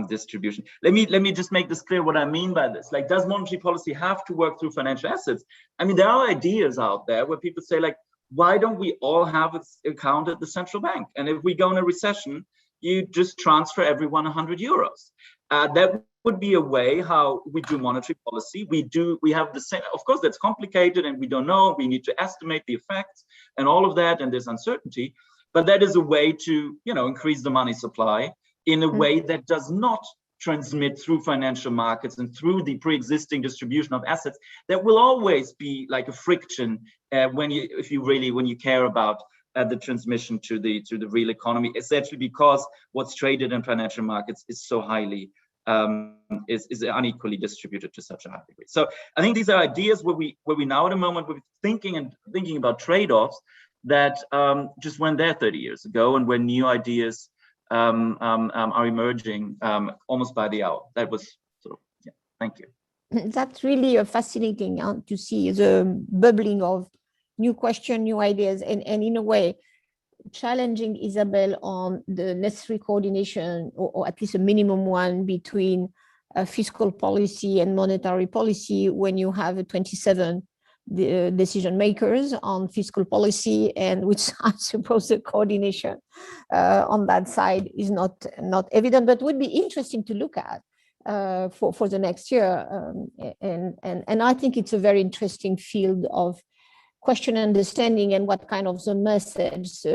distribution. Let me just make this clear what I mean by this. Like, does monetary policy have to work through financial assets? I mean, there are ideas out there where people say, like, why don't we all have an account at the central bank? And if we go in a recession, you just transfer everyone 100 euros. That would be a way how we do monetary policy. We have the same, of course, that's complicated and we don't know. We need to estimate the effects and all of that, and there's uncertainty. But that is a way to, increase the money supply in a way that does not transmit through financial markets and through the pre-existing distribution of assets. That will always be like a friction when you care about the transmission to the real economy, essentially because what's traded in financial markets is so highly is unequally distributed to such a high degree. So I think these are ideas where we now at a moment we're thinking about trade-offs that just went there 30 years ago, and when new ideas are emerging almost by the hour. That was sort of, yeah, thank you. That's really fascinating to see the bubbling of new questions, new ideas, and in a way, challenging Isabel on the necessary coordination, or at least a minimum one, between fiscal policy and monetary policy when you have 27 decision makers on fiscal policy, and which I suppose the coordination on that side is not evident, but would be interesting to look at for the next year. And I think it's a very interesting field of question understanding and what kind of the message.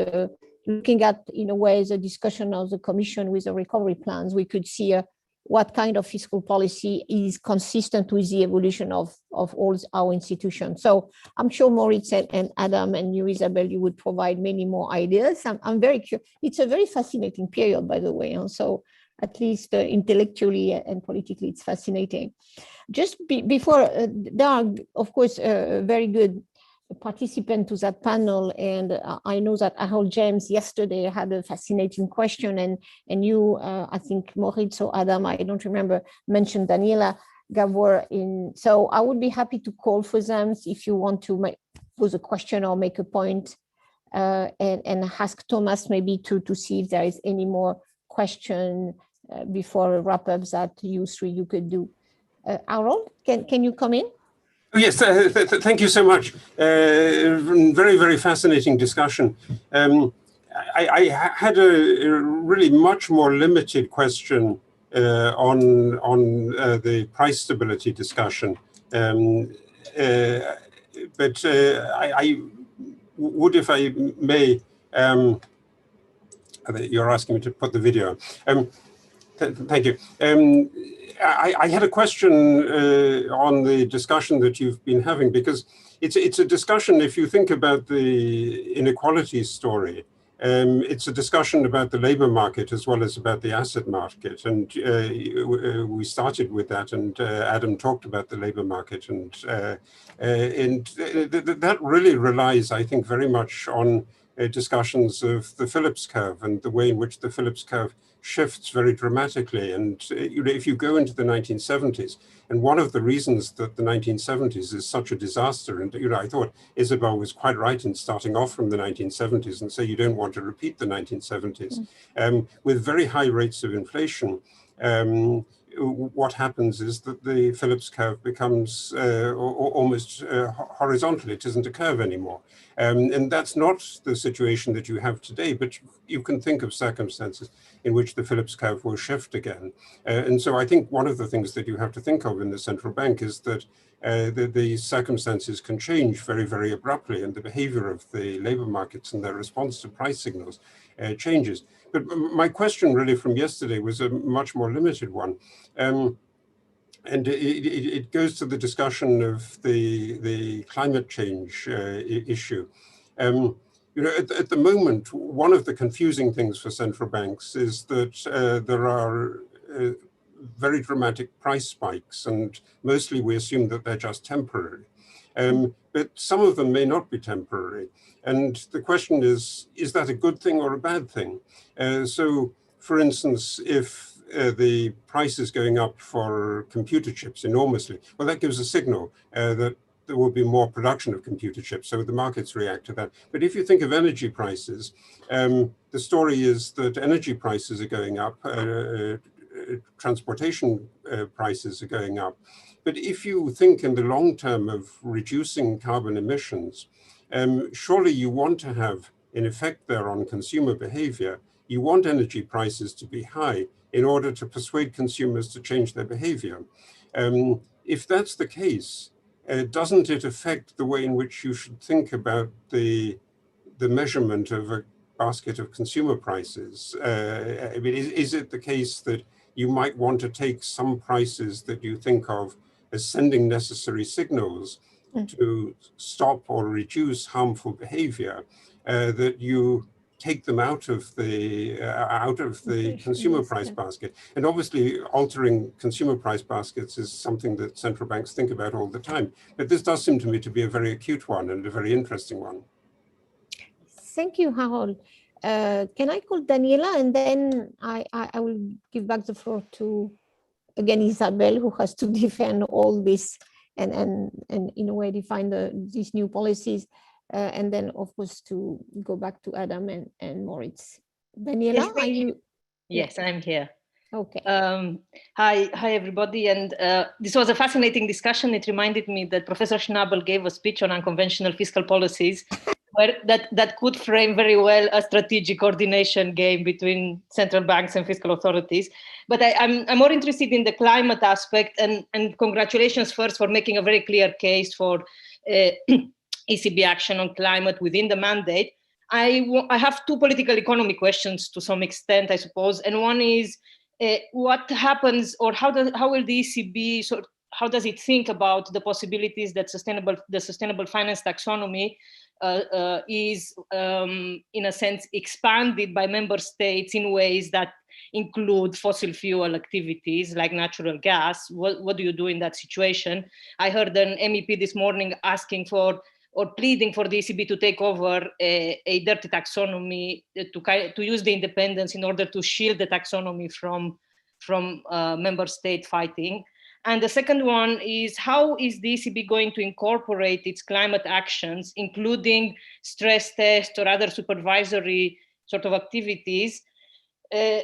Looking at, in a way, the discussion of the Commission with the recovery plans, we could see what kind of fiscal policy is consistent with the evolution of all our institutions. So I'm sure Moritz and Adam and you, Isabel, you would provide many more ideas. I'm very curious. It's a very fascinating period, by the way. And so at least intellectually and politically, it's fascinating. Just before, there are, of course, very good participant to that panel, and I know that Harold James yesterday had a fascinating question, and you, I think Moritz or Adam, I don't remember, mentioned Daniela Gabor in. So I would be happy to call for them if you want to pose a question or make a point, and ask Thomas maybe to see if there is any more question before a wrap up that you three you could do. Harold, can you come in? Oh, yes, thank you so much. Very, very fascinating discussion. I had a really much more limited question on the price stability discussion. But I would, if I may, you're asking me to put the video. Thank you. I had a question on the discussion that you've been having, because it's a discussion, if you think about the inequalities story, it's a discussion about the labor market as well as about the asset market. And we started with that, and Adam talked about the labor market. And that really relies, I think, very much on discussions of the Phillips curve and the way in which the Phillips curve shifts very dramatically. And if you go into the 1970s, and one of the reasons that the 1970s is such a disaster, and I thought Isabel was quite right in starting off from the 1970s and say you don't want to repeat the 1970s, with very high rates of inflation. what happens is that the Phillips curve becomes almost horizontal. It isn't a curve anymore. And that's not the situation that you have today, but you can think of circumstances in which the Phillips curve will shift again. And so I think one of the things that you have to think of in the central bank is that the circumstances can change very, very abruptly, and the behavior of the labor markets and their response to price signals changes. But my question really from yesterday was a much more limited one. And it goes to the discussion of the climate change issue. You know, at the moment, one of the confusing things for central banks is that there are very dramatic price spikes, and mostly we assume that they're just temporary. But some of them may not be temporary. And the question is that a good thing or a bad thing? So, for instance, if the price is going up for computer chips enormously, well, that gives a signal that there will be more production of computer chips, so the markets react to that. But if you think of energy prices, the story is that energy prices are going up, transportation prices are going up. But if you think in the long term of reducing carbon emissions, surely you want to have an effect there on consumer behavior. You want energy prices to be high in order to persuade consumers to change their behavior. If that's the case, doesn't it affect the way in which you should think about the measurement of a basket of consumer prices? I mean, is it the case that you might want to take some prices that you think of as sending necessary signals to stop or reduce harmful behavior, that you take them out of the consumer price basket? And obviously altering consumer price baskets is something that central banks think about all the time. But this does seem to me to be a very acute one and a very interesting one. Thank you, Harold. Can I call Daniela, and then I will give back the floor to, again, Isabel, who has to defend all this and in a way define these new policies, and then of course to go back to Adam and Moritz. Daniela, yes, are you? Yes, I'm here. Okay. Hi everybody, and this was a fascinating discussion. It reminded me that Professor Schnabel gave a speech on unconventional fiscal policies, where that could frame very well a strategic coordination game between central banks and fiscal authorities. But I'm more interested in the climate aspect, and congratulations first for making a very clear case for ECB action on climate within the mandate. I have two political economy questions to some extent, I suppose, and one is what happens, or how will the ECB how does it think about the possibilities that the sustainable finance taxonomy is in a sense expanded by member states in ways that include fossil fuel activities like natural gas? What do you do in that situation? I heard an MEP this morning asking for or pleading for the ECB to take over a dirty taxonomy, to use the independence in order to shield the taxonomy from member state fighting. And the second one is, how is the ECB going to incorporate its climate actions, including stress tests or other supervisory sort of activities?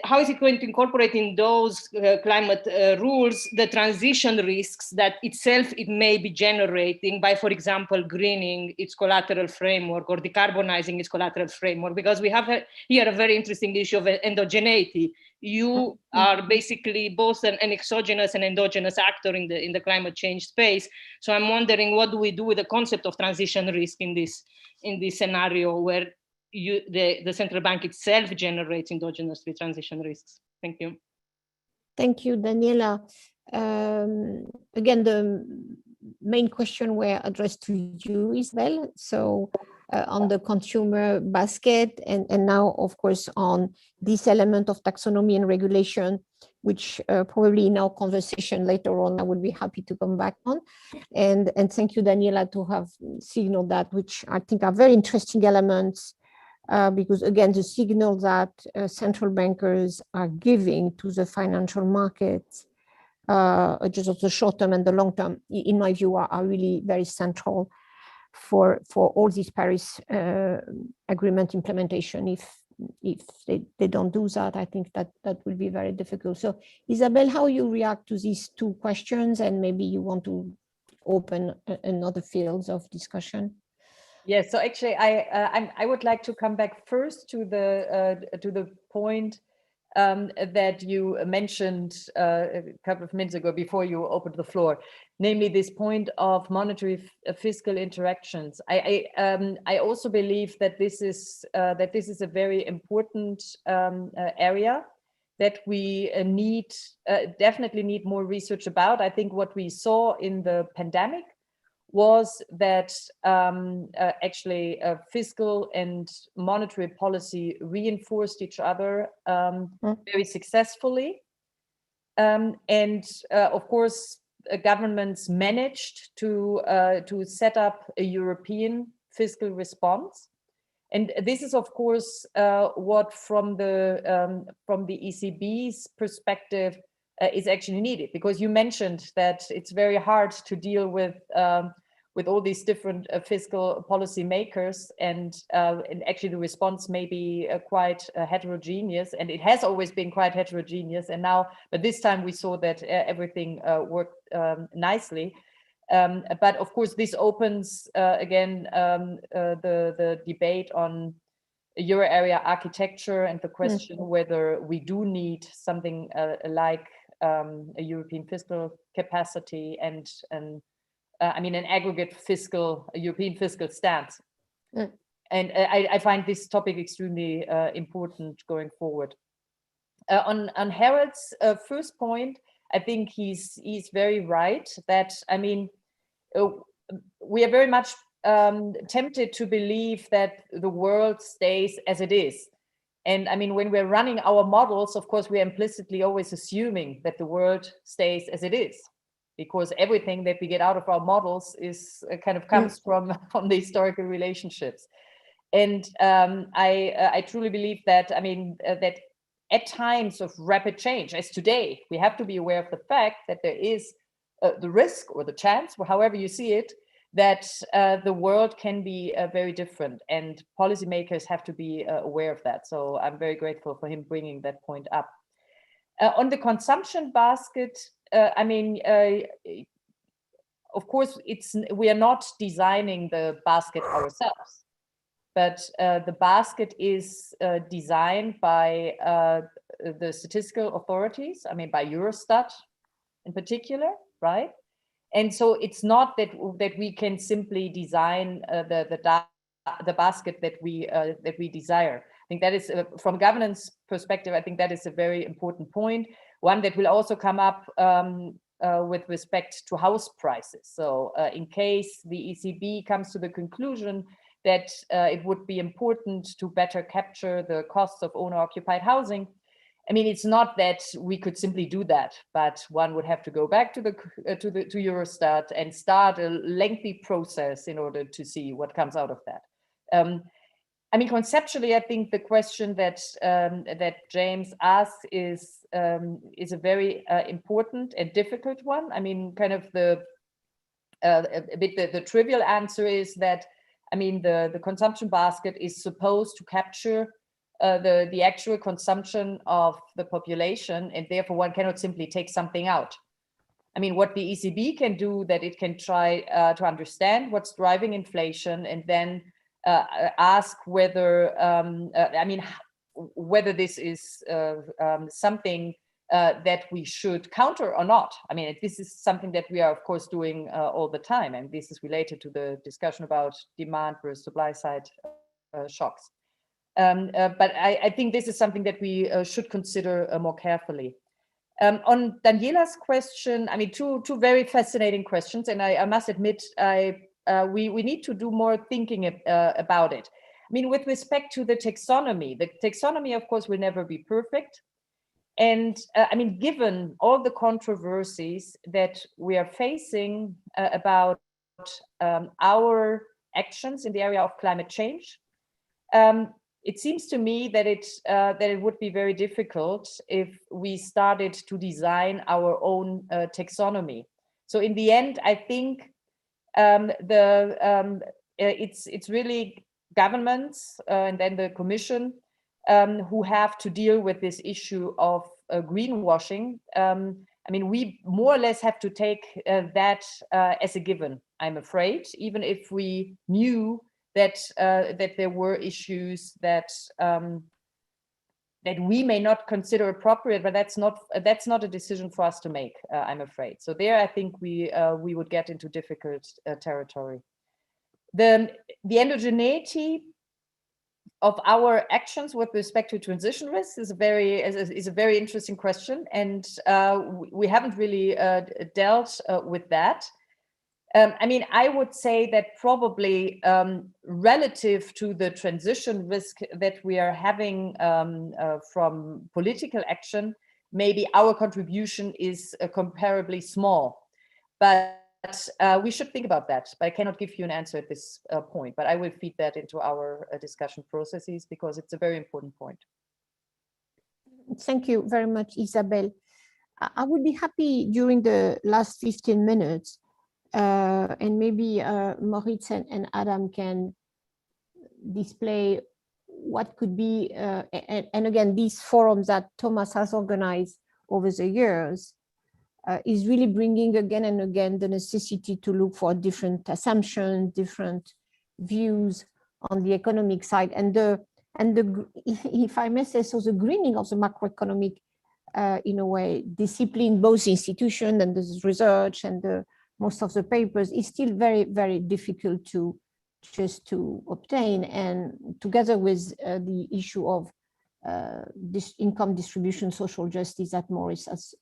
How is it going to incorporate in those climate rules the transition risks that itself it may be generating by, for example, greening its collateral framework or decarbonizing its collateral framework? Because we have here a very interesting issue of endogeneity. You are basically both an exogenous and endogenous actor in the climate change space. So I'm wondering, what do we do with the concept of transition risk in this scenario where the central bank itself generates endogenously transition risks? Thank you. Thank you, Daniela. Again, the main question were addressed to you, Isabel. So on the consumer basket, and now, of course, on this element of taxonomy and regulation, which probably in our conversation later on, I would be happy to come back on. And thank you, Daniela, to have signaled that, which I think are very interesting elements. Because again, the signal that central bankers are giving to the financial markets, just the short term and the long term, in my view, are really very central for all this Paris Agreement implementation, if they don't do that, I think that will be very difficult. So Isabel, how you react to these two questions, and maybe you want to open another fields of discussion? Yes, so actually I would like to come back first to the point that you mentioned a couple of minutes ago before you opened the floor, namely this point of monetary fiscal interactions. I also believe that this is a very important area that we definitely need more research about. I think what we saw in the pandemic was that actually fiscal and monetary policy reinforced each other very successfully. And of course, governments managed to set up a European fiscal response. And this is, of course, what from the ECB's perspective is actually needed, because you mentioned that it's very hard to deal with all these different fiscal policy makers, and actually the response may be quite heterogeneous, and it has always been quite heterogeneous. And now, but this time we saw that everything worked nicely. But of course, this opens again the debate on Euro area architecture and the question whether we do need something like a European fiscal capacity and I mean an aggregate European fiscal stance. And I find this topic extremely important going forward. On Harold's first point, I think he's very right that, I mean, we are very much tempted to believe that the world stays as it is. And I mean, when we're running our models, of course, we're implicitly always assuming that the world stays as it is, because everything that we get out of our models is kind of comes from the historical relationships. And I truly believe that, I mean, that at times of rapid change, as today, we have to be aware of the fact that there is the risk or the chance, however you see it, that the world can be very different, and policymakers have to be aware of that. So I'm very grateful for him bringing that point up. On the consumption basket, I mean, of course, we are not designing the basket ourselves, but the basket is designed by the statistical authorities, I mean, by Eurostat in particular, right? And so it's not that we can simply design the basket that we desire. I think that is, from a governance perspective, I think that is a very important point. One that will also come up with respect to house prices. So in case the ECB comes to the conclusion that it would be important to better capture the costs of owner-occupied housing, I mean, it's not that we could simply do that, but one would have to go back to Eurostat and start a lengthy process in order to see what comes out of that. I mean, conceptually, I think the question that James asked is a very important and difficult one. I mean, kind of the trivial answer is that, I mean, the consumption basket is supposed to capture the actual consumption of the population, and therefore one cannot simply take something out. I mean, what the ECB can do, that it can try to understand what's driving inflation, and then ask whether, I mean, whether this is something that we should counter or not. I mean, this is something that we are, of course, doing all the time, and this is related to the discussion about demand versus supply side shocks. But I think this is something that we should consider more carefully. On Daniela's question, I mean, two very fascinating questions, and I must admit, we need to do more thinking about it. I mean, with respect to the taxonomy, of course, will never be perfect. And I mean, given all the controversies that we are facing about our actions in the area of climate change, it seems to me that it would be very difficult if we started to design our own taxonomy. So in the end, I think it's really governments and then the Commission who have to deal with this issue of greenwashing. I mean, we more or less have to take that as a given, I'm afraid, even if we knew that that there were issues that that we may not consider appropriate, but that's not a decision for us to make, I'm afraid. So there, I think we would get into difficult territory. The endogeneity of our actions with respect to transition risk is a very interesting question, and we haven't really dealt with that. I mean, I would say that probably relative to the transition risk that we are having from political action, maybe our contribution is comparably small. But we should think about that. But I cannot give you an answer at this point, but I will feed that into our discussion processes because it's a very important point. Thank you very much, Isabel. I would be happy during the last 15 minutes and maybe Moritz and Adam can display what could be, and again, these forums that Thomas has organized over the years is really bringing again and again the necessity to look for different assumptions, different views on the economic side, and if I may say so, the greening of the macroeconomic, in a way, discipline, both institutions and the research and most of the papers is still very, very difficult to obtain. And together with the issue of this income distribution, social justice that Moritz as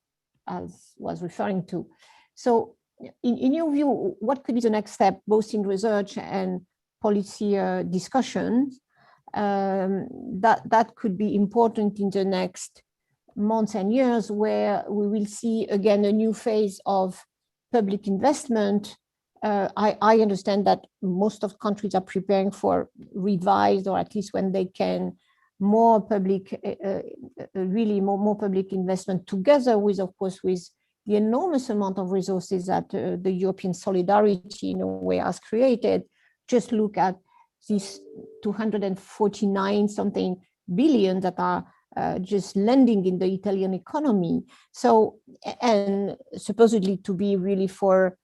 was referring to. So in your view, what could be the next step, both in research and policy discussions, that could be important in the next months and years, where we will see again a new phase of public investment? I understand that most of countries are preparing for revised, or at least when they can, more public, really more public investment, together with, of course, with the enormous amount of resources that the European solidarity, in a way, has created. Just look at these 249 something billion that are just lending in the Italian economy. So, and supposedly to be really for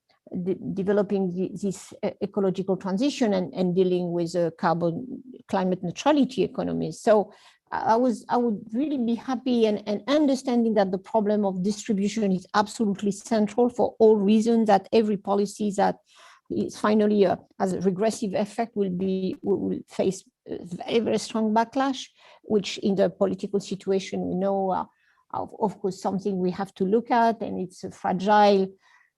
developing this ecological transition and dealing with climate neutrality economies. So I would really be happy and understanding that the problem of distribution is absolutely central for all reasons, that every policy that is finally has a regressive effect will face very, very strong backlash, which in the political situation we know, of course, something we have to look at, and it's a fragile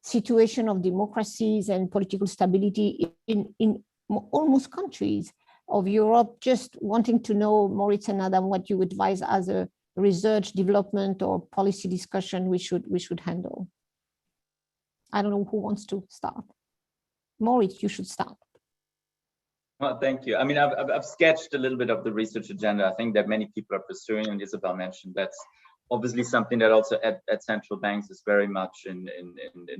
situation of democracies and political stability in almost countries of Europe. Just wanting to know, Moritz and Adam, what you advise as a research, development, or policy discussion we should handle. I don't know who wants to start. Moritz, you should start. Well, thank you. I mean, I've sketched a little bit of the research agenda. I think that many people are pursuing, and Isabel mentioned that's obviously something that also at central banks is very much in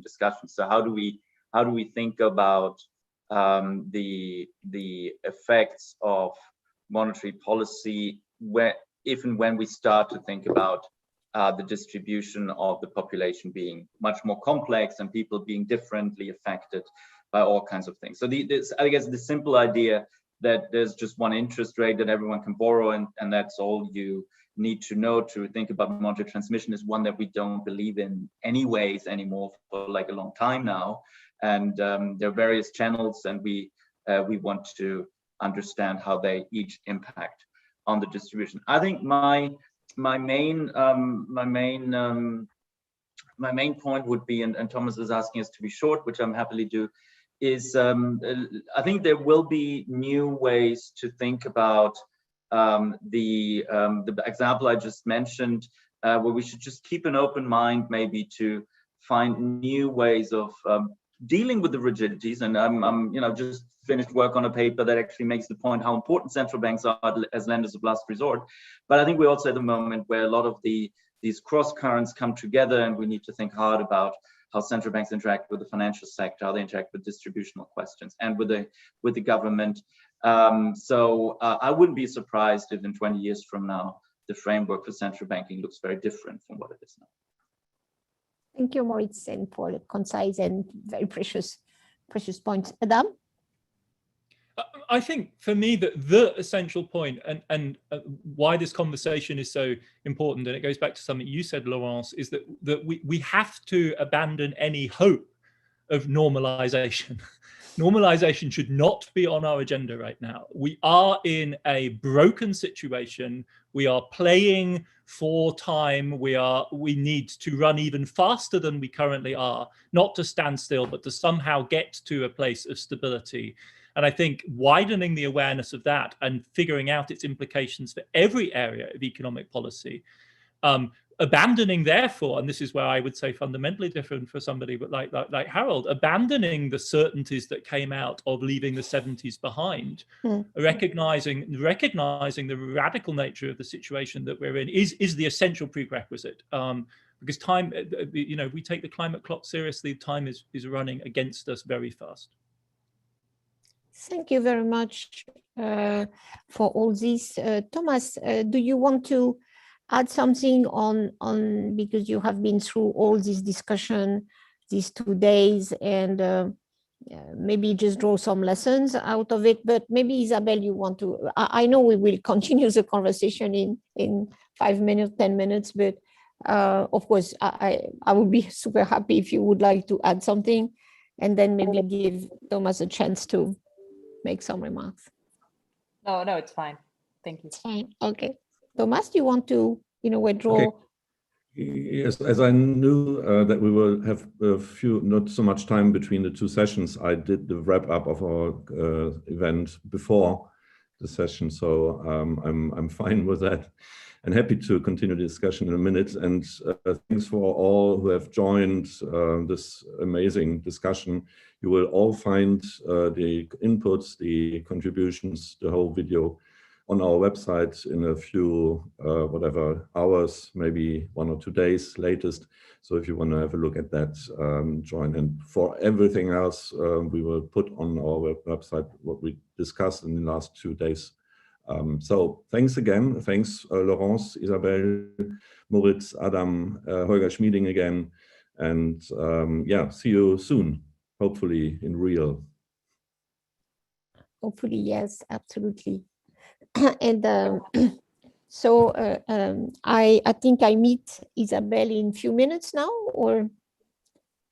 discussion. So how do we think about the effects of monetary policy if and when we start to think about the distribution of the population being much more complex and people being differently affected by all kinds of things. So I guess the simple idea that there's just one interest rate that everyone can borrow and that's all you need to know to think about monetary transmission is one that we don't believe in anyways anymore for like a long time now. And there are various channels, and we want to understand how they each impact on the distribution. I think my main point would be, and Thomas is asking us to be short, which I'm happily do, is I think there will be new ways to think about the example I just mentioned, where we should just keep an open mind, maybe to find new ways of dealing with the rigidities. And I'm just finished work on a paper that actually makes the point how important central banks are as lenders of last resort. But I think we're also at the moment where a lot of these cross currents come together, and we need to think hard about how central banks interact with the financial sector, how they interact with distributional questions and with the government. So I wouldn't be surprised if in 20 years from now, the framework for central banking looks very different from what it is now. Thank you, Moritz, and for the concise and very precious points. Adam? I think for me that the essential point and why this conversation is so important, and it goes back to something you said, Laurence, is that we have to abandon any hope of normalization. Normalization should not be on our agenda right now. We are in a broken situation. We are playing for time. We need to run even faster than we currently are, not to stand still, but to somehow get to a place of stability. And I think widening the awareness of that and figuring out its implications for every area of economic policy, abandoning, therefore, and this is where I would say fundamentally different for somebody but like Harold, abandoning the certainties that came out of leaving the 70s behind, recognizing the radical nature of the situation that we're in is the essential prerequisite. Because time, we take the climate clock seriously, time is running against us very fast. Thank you very much for all this. Thomas, do you want to add something on because you have been through all this discussion these 2 days and maybe just draw some lessons out of it, but maybe Isabel, you want to, I know we will continue the conversation in 5 minutes, 10 minutes, but of course, I would be super happy if you would like to add something and then maybe give Thomas a chance to make some remarks. No, it's fine. Thank you. It's fine. Okay. Thomas, do you want to, withdraw? Okay. Yes, as I knew that we will have not so much time between the two sessions, I did the wrap up of our event before the session, so I'm fine with that and happy to continue the discussion in a minute. And thanks for all who have joined this amazing discussion. You will all find the inputs, the contributions, the whole video on our website in a few, hours, maybe 1 or 2 days latest. So if you want to have a look at that, join. And for everything else, we will put on our website what we discussed in the last 2 days. So thanks again. Thanks, Laurence, Isabel, Moritz, Adam, Holger Schmieding again. And see you soon, hopefully in real. Hopefully, yes, absolutely. And so I think I meet Isabel in a few minutes now, or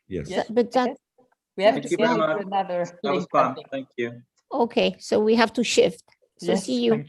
yes. But that we have to go to another. That was fun. Thank you. Okay, so we have to shift. So Yes. see you